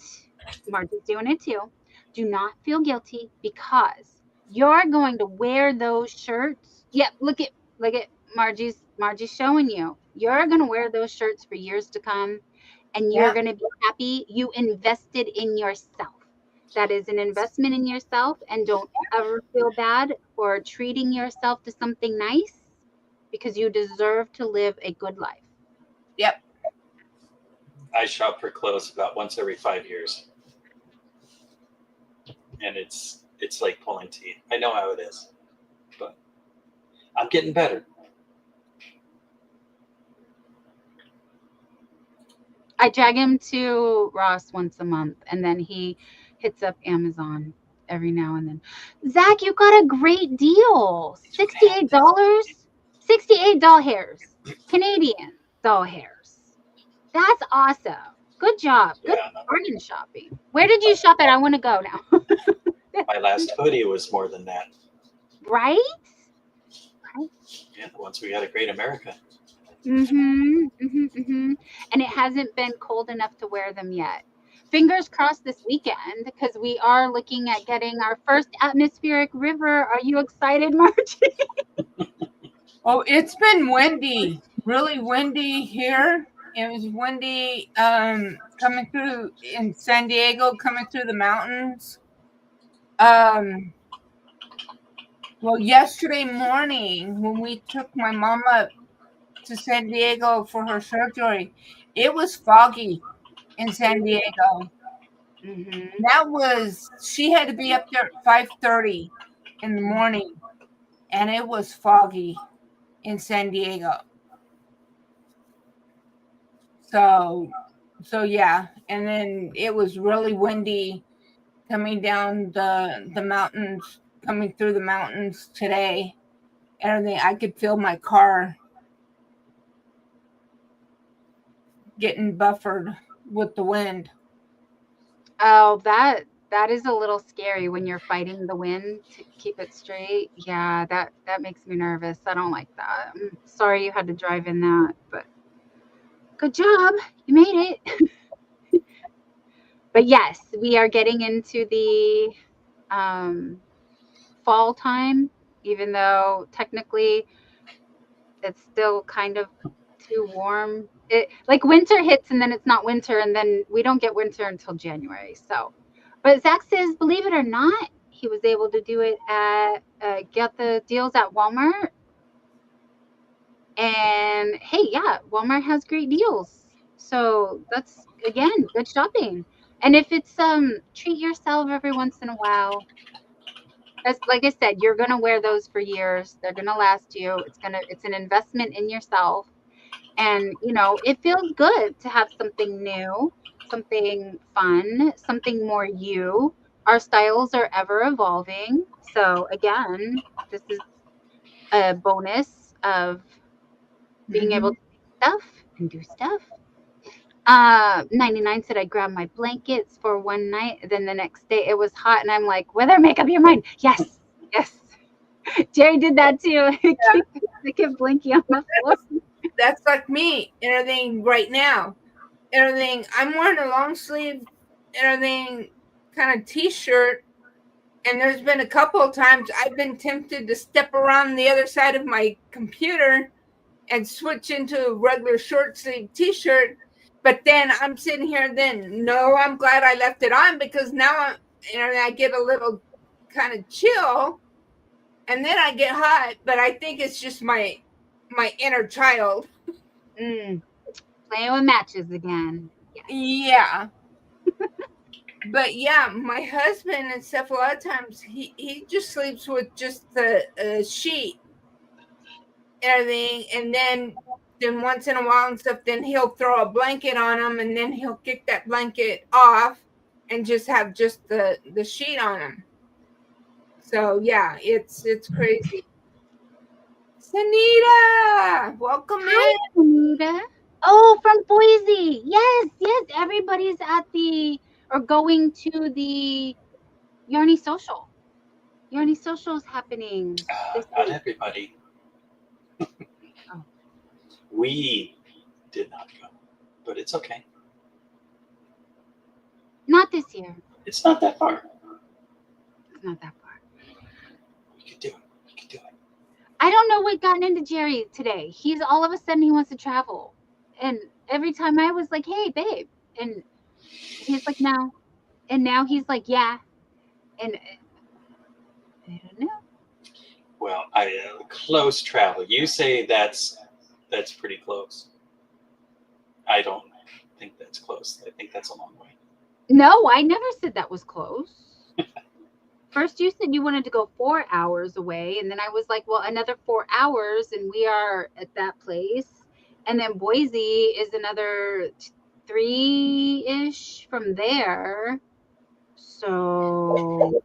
Margie's doing it too, do not feel guilty because you're going to wear those shirts. Yep, look at Margie's showing you. You're going to wear those shirts for years to come, and you're Yeah. going to be happy you invested in yourself. That is an investment in yourself, and don't ever feel bad for treating yourself to something nice because you deserve to live a good life. Yep. I shop for clothes about once every 5 years, and it's like pulling teeth. I know how it is, but I'm getting better. I drag him to Ross once a month, and then he hits up Amazon every now and then. Zach, you got a great deal. $68? $68 hairs. Canadian doll hairs. That's awesome. Good job. Good Yeah, bargain shopping. Where did you shop at? I want to go now. my last hoodie was more than that. Right? Yeah, the ones we got at Great America. And it hasn't been cold enough to wear them yet. Fingers crossed this weekend because we are looking at getting our first atmospheric river. Are you excited, Margie? Oh, it's been windy, really windy here. It was windy coming through in San Diego, coming through the mountains. Well, yesterday morning when we took my mom up to San Diego for her surgery, it was foggy in San Diego. Mm-hmm. She had to be up there at 5:30 in the morning, and it was foggy in San Diego. So yeah, and then it was really windy coming down the mountains, coming through the mountains today. Everything, I could feel my car getting buffered with the wind. Oh, that is a little scary when you're fighting the wind to keep it straight. Yeah, that makes me nervous. I don't like that. I'm sorry you had to drive in that, but good job. You made it. But yes, we are getting into the fall time, even though technically it's still kind of too warm. It like winter hits and then it's not winter, and then we don't get winter until January. So, but Zach says, believe it or not, he was able to do it at get the deals at Walmart. And hey, yeah, Walmart has great deals. So that's again good shopping. And if it's treat yourself every once in a while. As like I said, you're gonna wear those for years. They're gonna last you. It's an investment in yourself. And you know, it feels good to have something new, something fun, something more you. Our styles are ever evolving. So again, this is a bonus of being able to do stuff and do stuff. 99 said I grabbed my blankets for one night, then the next day it was hot and I'm like, weather, make up your mind. Yes, yes. Jerry did that too. I kept blinking on the floor. That's like me and everything right now. Everything, I'm wearing a long sleeve, everything kind of t-shirt, and there's been a couple of times I've been tempted to step around the other side of my computer and switch into a regular short sleeve t-shirt. But then I'm sitting here, then no, I'm glad I left it on, because now I get a little kind of chill, and then I get hot. But I think it's just my inner child. Playing with matches again. Yeah. But yeah, my husband and stuff, a lot of times he just sleeps with just the sheet, everything, and then once in a while and stuff, then he'll throw a blanket on him, and then he'll kick that blanket off and just have just the sheet on him. So yeah, it's crazy. Sanita, welcome Hi, in. Anita. Oh, from Boise. Yes, yes. Everybody's at the or going to the Yarny Social. Yarny Social is happening this Not week. everybody. Oh. We did not go, but it's okay. Not this year. It's not that far. It's not that far. We could do it. We could do it. I don't know what got into Jerry today. He's all of a sudden he wants to travel. And every time I was like, hey, babe. And he's like, no. And now he's like, yeah. And I don't know. Well, close travel. You say that's pretty close. I don't think that's close. I think that's a long way. No, I never said that was close. First, you said you wanted to go 4 hours away. And then I was like, well, another 4 hours and we are at that place. And then Boise is another 3-ish from there. So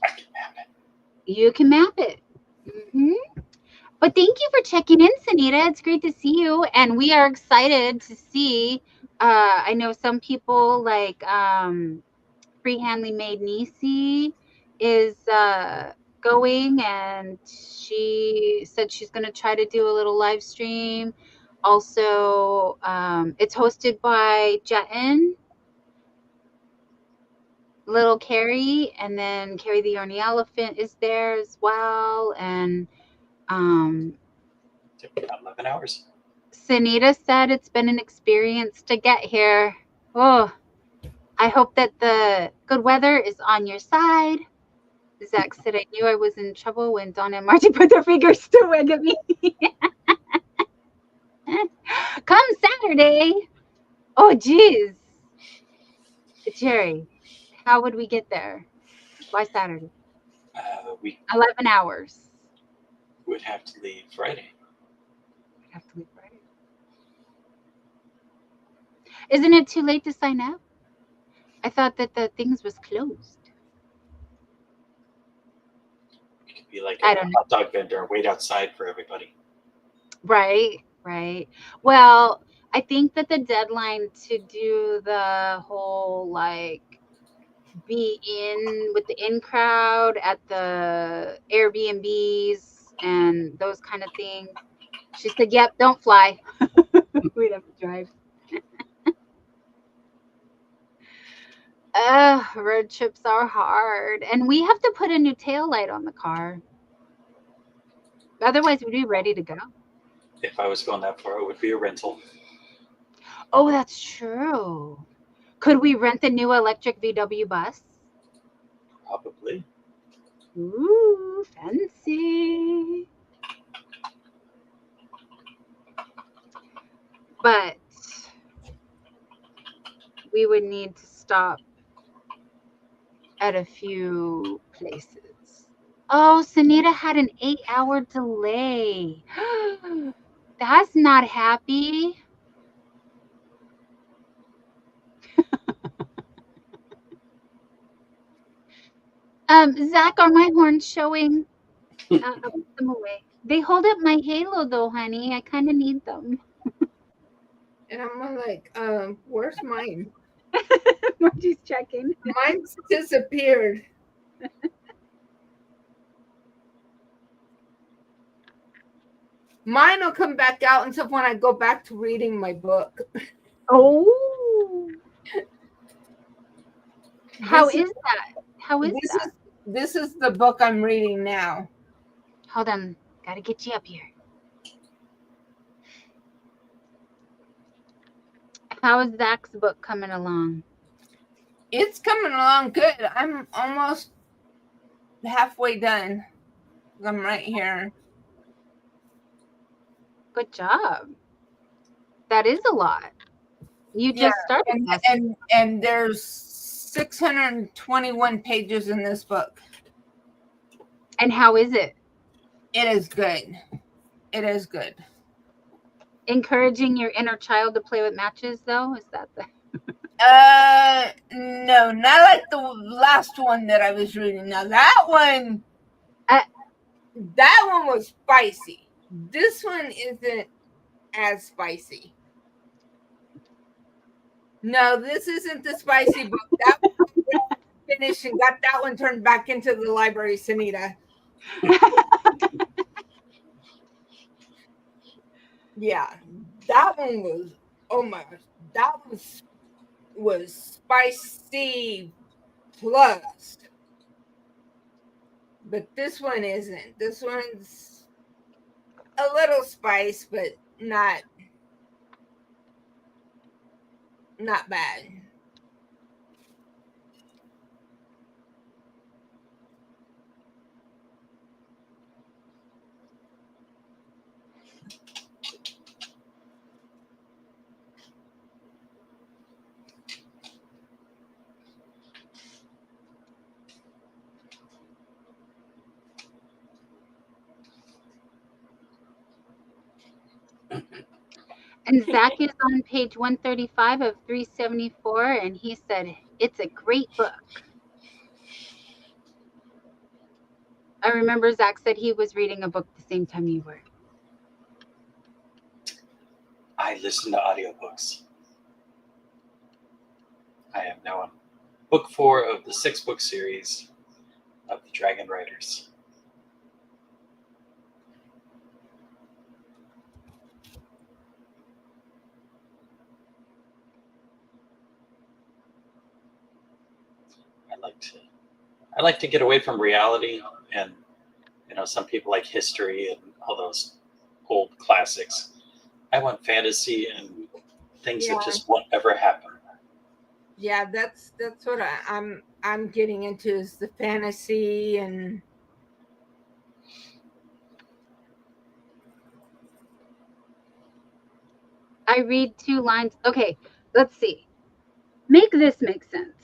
I can map it. you can map it. But thank you for checking in, Sanita. It's great to see you. And we are excited to see. I know some people like Freehandly Made Nisi is going, and she said she's going to try to do a little live stream. Also, it's hosted by Jetin, Little Carrie, and then Carrie the Yarny Elephant is there as well. And Took about 11 hours. Sanita said it's been an experience to get here. Oh, I hope that the good weather is on your side. Zach said, I knew I was in trouble when Donna and Marty put their fingers to wig at me. Come Saturday. Oh, geez. Jerry, how would we get there? Why Saturday? We 11 hours. would have to leave Friday. We'd have to leave Friday. Isn't it too late to sign up? I thought that the things was closed. We could be like I a don't know. hot dog vendor and wait outside for everybody. Right, right. Well, I think that the deadline to do the whole like be in with the in crowd at the Airbnbs and those kind of things. She said, "Yep, don't fly." We'd have to drive. Road trips are hard, and we have to put a new tail light on the car. Otherwise, we'd be ready to go. If I was going that far, it would be a rental. Oh, that's true. Could we rent the new electric VW bus? Probably. Ooh, fancy. But we would need to stop at a few places. Oh, Sunita had an 8-hour delay. That's not happy. Zach, are my horns showing? I'll put them away. They hold up my halo though, honey. I kind of need them. And I'm like, where's mine? Margie's checking. Mine's disappeared. Mine will come back out until when I go back to reading my book. Oh. How is that? How is that? This is the book I'm reading now. Hold on. Gotta get you up here. How is Zach's book coming along? It's coming along good. I'm almost halfway done. I'm right here. Good job. That is a lot. You just started. And there's 621 pages in this book. And how is it? It is good. It is good. Encouraging your inner child to play with matches, though? Is that the... No, not like the last one that I was reading. Now that one was spicy. This one isn't as spicy. No, this isn't the spicy book. That one finished and got that one turned back into the library, Sunita. Yeah, that one was, oh my gosh, that was spicy plus. But this one isn't. This one's a little spice, but not bad. And Zach is on page 135 of 374, and he said, it's a great book. I remember Zach said he was reading a book the same time you were. I listen to audiobooks. I am now on book 4 of the 6-book series of the Dragon Riders. I like to get away from reality, and some people like history and all those old classics. I want fantasy and things that just won't ever happen. Yeah, that's what I'm getting into, is the fantasy. And I read 2 lines. Okay, let's see. Make this make sense.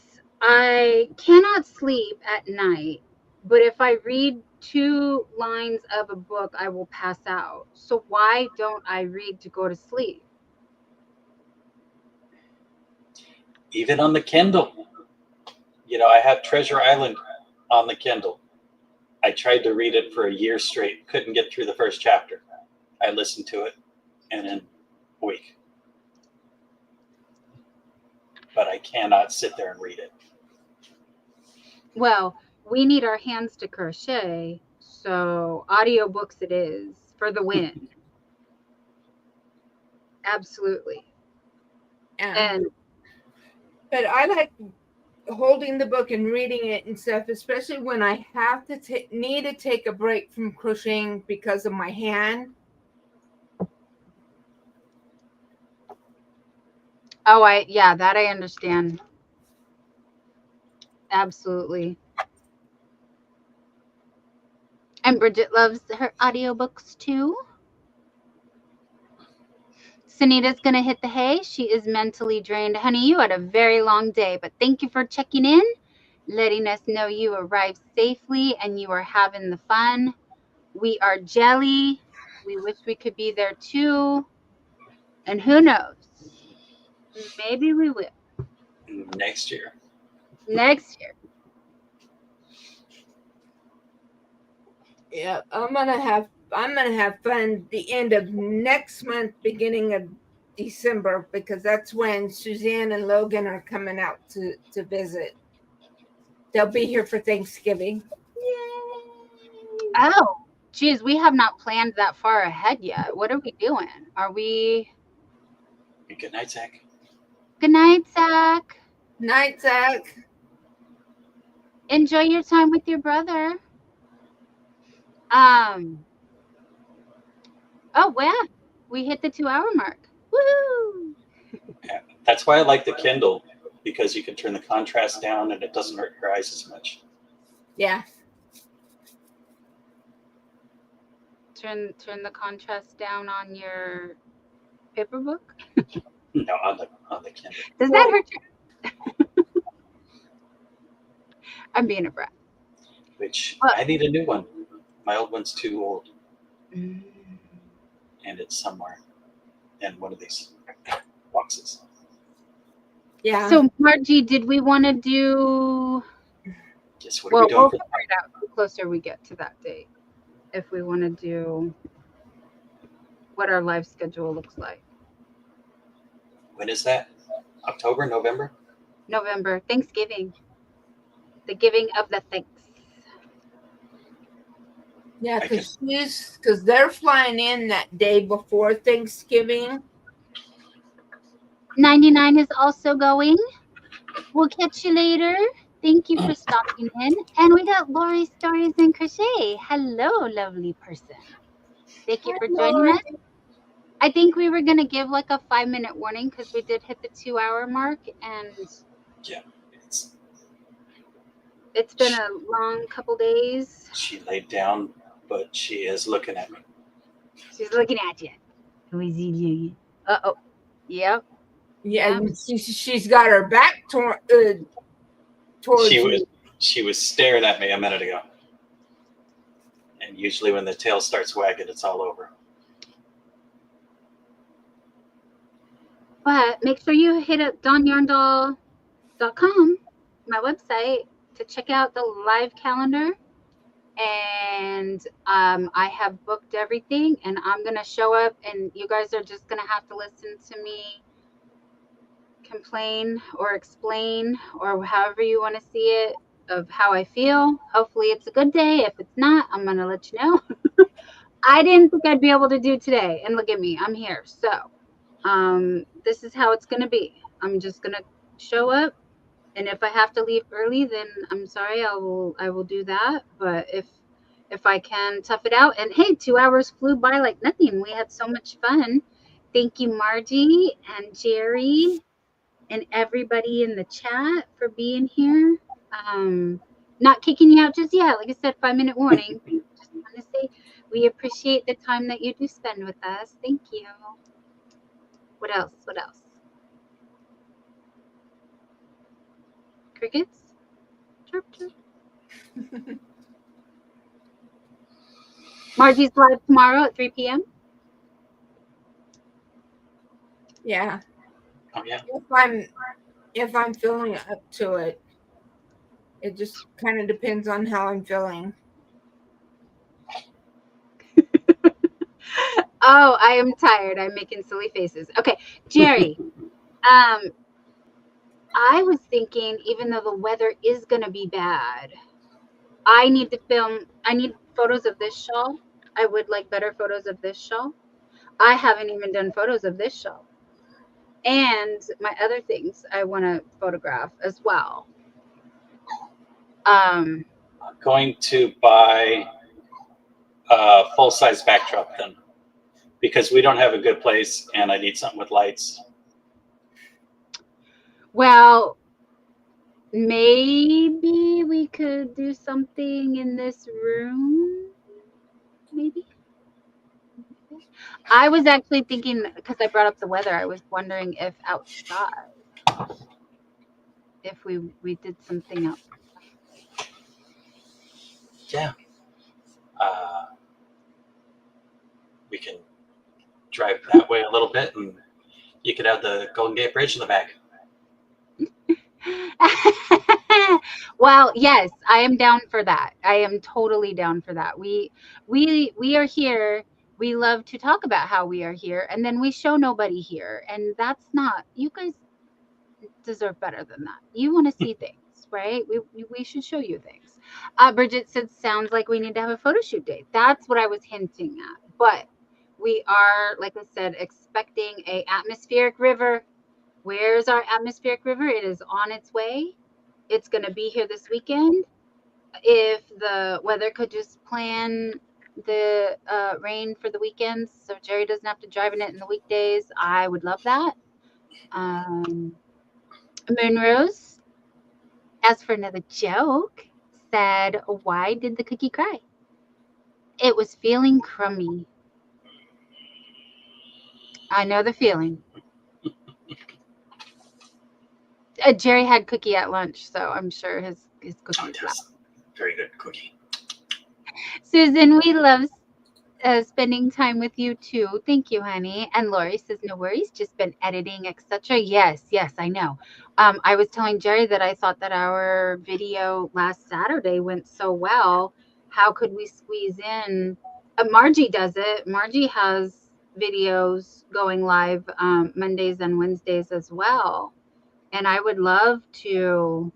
I cannot sleep at night But if I read 2 lines of a book, I will pass out. So why don't I read to go to sleep? Even on the Kindle. I have Treasure Island on the Kindle. I tried to read it for a year straight, couldn't get through the first chapter. I listened to it in a week. But I cannot sit there and read it. Well, we need our hands to crochet, so audiobooks it is for the win. Absolutely. Yeah. And But I like holding the book and reading it and stuff, especially when I have to need to take a break from crocheting because of my hand. that I understand. Absolutely. And Bridget loves her audiobooks too. Sunita's going to hit the hay. She is mentally drained. Honey, you had a very long day, but thank you for checking in, letting us know you arrived safely and you are having the fun. We are jelly. We wish we could be there too. And who knows? Maybe we will. Next year. Next year. Yeah, I'm gonna have fun the end of next month, beginning of December, because that's when Suzanne and Logan are coming out to visit. They'll be here for Thanksgiving. Yay! Oh, geez, we have not planned that far ahead yet. What are we doing? Are we? Good night, Zach. Good night, Zach. Night, Zach. Enjoy your time with your brother. Oh, wow. We hit the 2-hour mark. Woo! Yeah, that's why I like the Kindle, because you can turn the contrast down and it doesn't hurt your eyes as much. Yeah. Turn the contrast down on your paper book. No, on the Kindle. Does that hurt your? I'm being a brat. Which I need a new one. My old one's too old. And it's somewhere in one of these boxes. Yeah. So, Margie, did we want to do? Guess what are we doing? We'll figure it out the closer we get to that date. If we want to do what our live schedule looks like. When is that? October, November? November, Thanksgiving. The giving of the thanks. Yeah, because they're flying in that day before Thanksgiving. 99 is also going. We'll catch you later. Thank you for stopping in. And we got Lori Stories and Crochet. Hello, lovely person. Thank you for joining us. I think we were going to give like a 5-minute warning because we did hit the 2-hour mark. And yeah, it's been a long couple days. She laid down, but she is looking at me. She's looking at you. Who is he doing? Uh-oh. Yep. Yeah, she's got her back towards you. She was staring at me a minute ago. And usually when the tail starts wagging, it's all over. But make sure you hit up donyarndoll.com, my website, to check out the live calendar. And I have booked everything, and I'm going to show up, and you guys are just going to have to listen to me complain or explain or however you want to see it of how I feel. Hopefully it's a good day. If it's not, I'm going to let you know. I didn't think I'd be able to do today, and look at me, I'm here. So this is how it's going to be. I'm just going to show up, and if I have to leave early, then I'm sorry, I will do that. But if I can tough it out, and hey, 2 hours flew by like nothing. We had so much fun. Thank you, Margie and Jerry and everybody in the chat for being here. Not kicking you out just yet. Like I said, 5-minute warning. Just want to say we appreciate the time that you do spend with us. Thank you. What else? What else? Crickets? Chirp, chirp. Margie's live tomorrow at 3 p.m. Yeah. Oh yeah. If I'm feeling up to it. It just kind of depends on how I'm feeling. Oh, I am tired. I'm making silly faces. Okay, Jerry. I was thinking, even though the weather is going to be bad, I need photos of this shawl. I would like better photos of this shawl. I haven't even done photos of this shawl. And my other things I want to photograph as well. I'm going to buy a full-size backdrop then, because we don't have a good place and I need something with lights. Well, maybe we could do something in this room. Maybe. I was actually thinking, because I brought up the weather, I was wondering if outside, if we did something outside. Yeah. We can drive that way a little bit, and you could have the Golden Gate Bridge in the back. Well, yes, I am down for that. I am totally down for that. We are here. We love to talk about how we are here, and then we show nobody here, and that's not. You guys deserve better than that. You want to see things, right? We should show you things. Bridget said, sounds like we need to have a photo shoot date. That's what I was hinting at. But we are, like I said, expecting a atmospheric river. Where's our atmospheric river? It is on its way. It's going to be here this weekend. If the weather could just plan the rain for the weekends so Jerry doesn't have to drive in it in the weekdays, I would love that. Moonrose, as for another joke, said, why did the cookie cry? It was feeling crummy. I know the feeling. Jerry had cookie at lunch, so I'm sure his cookie is loud. Very good cookie. Susan, we love spending time with you too. Thank you, honey. And Lori says, no worries, just been editing, etc. Yes, I know. I was telling Jerry that I thought that our video last Saturday went so well. How could we squeeze in? Margie does it. Margie has videos going live Mondays and Wednesdays as well. And I would love to,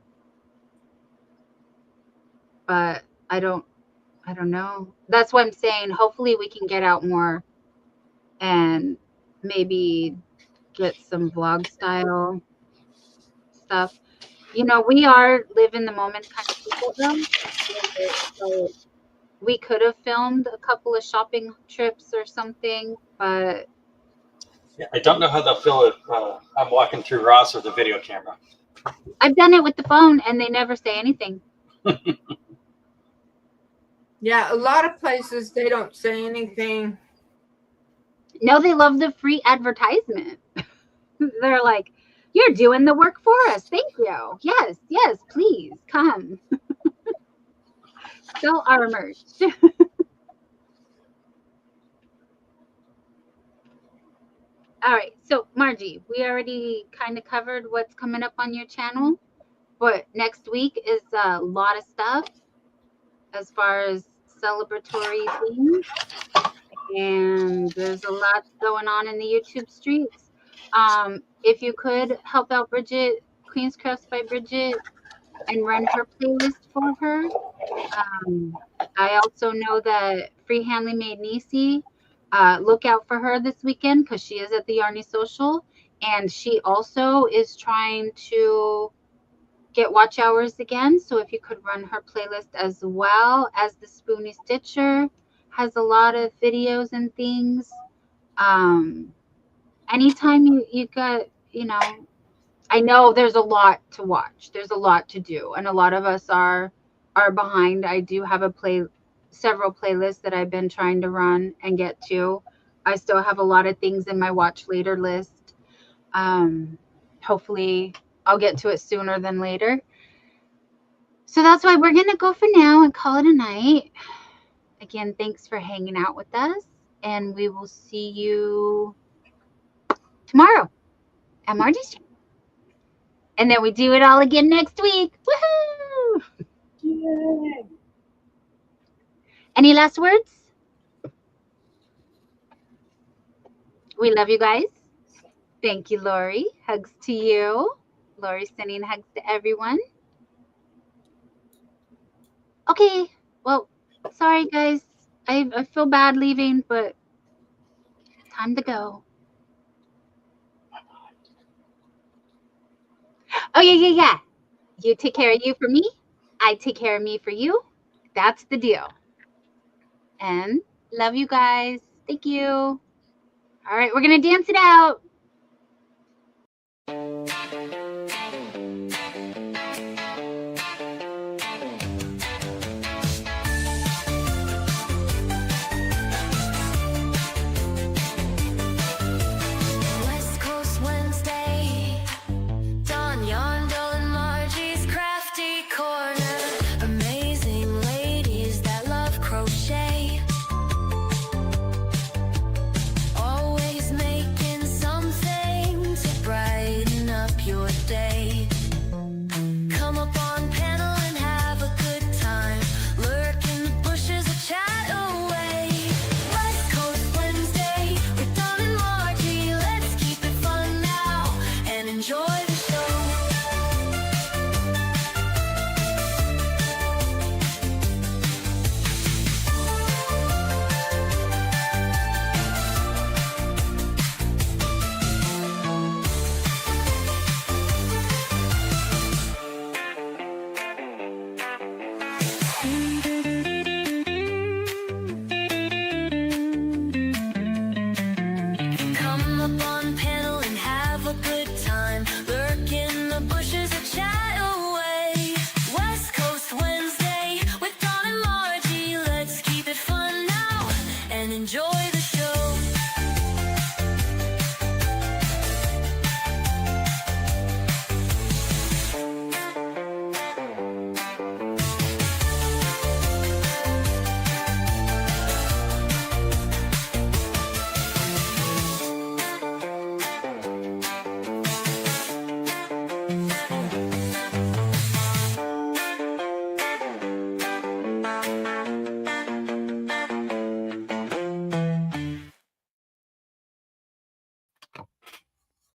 but I don't know. That's what I'm saying. Hopefully we can get out more and maybe get some vlog style stuff. You know, we are live in the moment kind of people though. So we could have filmed a couple of shopping trips or something, but yeah, I don't know how they'll feel if I'm walking through Ross with a video camera. I've done it with the phone and they never say anything. Yeah, a lot of places they don't say anything. No, they love the free advertisement. They're like, you're doing the work for us. Thank you. Yes, please come. Sell our merch. All right. So, Margie, we already kind of covered what's coming up on your channel, but next week is a lot of stuff as far as celebratory things. And there's a lot going on in the YouTube streets. If you could help out Bridget, Queen's Crafts by Bridget, and run her playlist for her. I also know that Free Handly Made Nisi, look out for her this weekend because she is at the Yarny Social. And she also is trying to get watch hours again. So if you could run her playlist as well as the Spoonie Stitcher has a lot of videos and things. Anytime you got, I know there's a lot to watch. There's a lot to do. And a lot of us are behind. I do have several playlists that I've been trying to run and get to. I still have a lot of things in my watch later list. Hopefully I'll get to it sooner than later. So that's why we're going to go for now and call it a night. Again, thanks for hanging out with us, and we will see you tomorrow at Marty's Stream. And then we do it all again next week. Woohoo! Yay. Any last words? We love you guys. Thank you, Lori. Hugs to you. Lori's sending hugs to everyone. Okay, well, sorry guys. I feel bad leaving, but time to go. Oh, yeah. You take care of you for me. I take care of me for you. That's the deal. And love you guys. Thank you. All right, we're going to dance it out.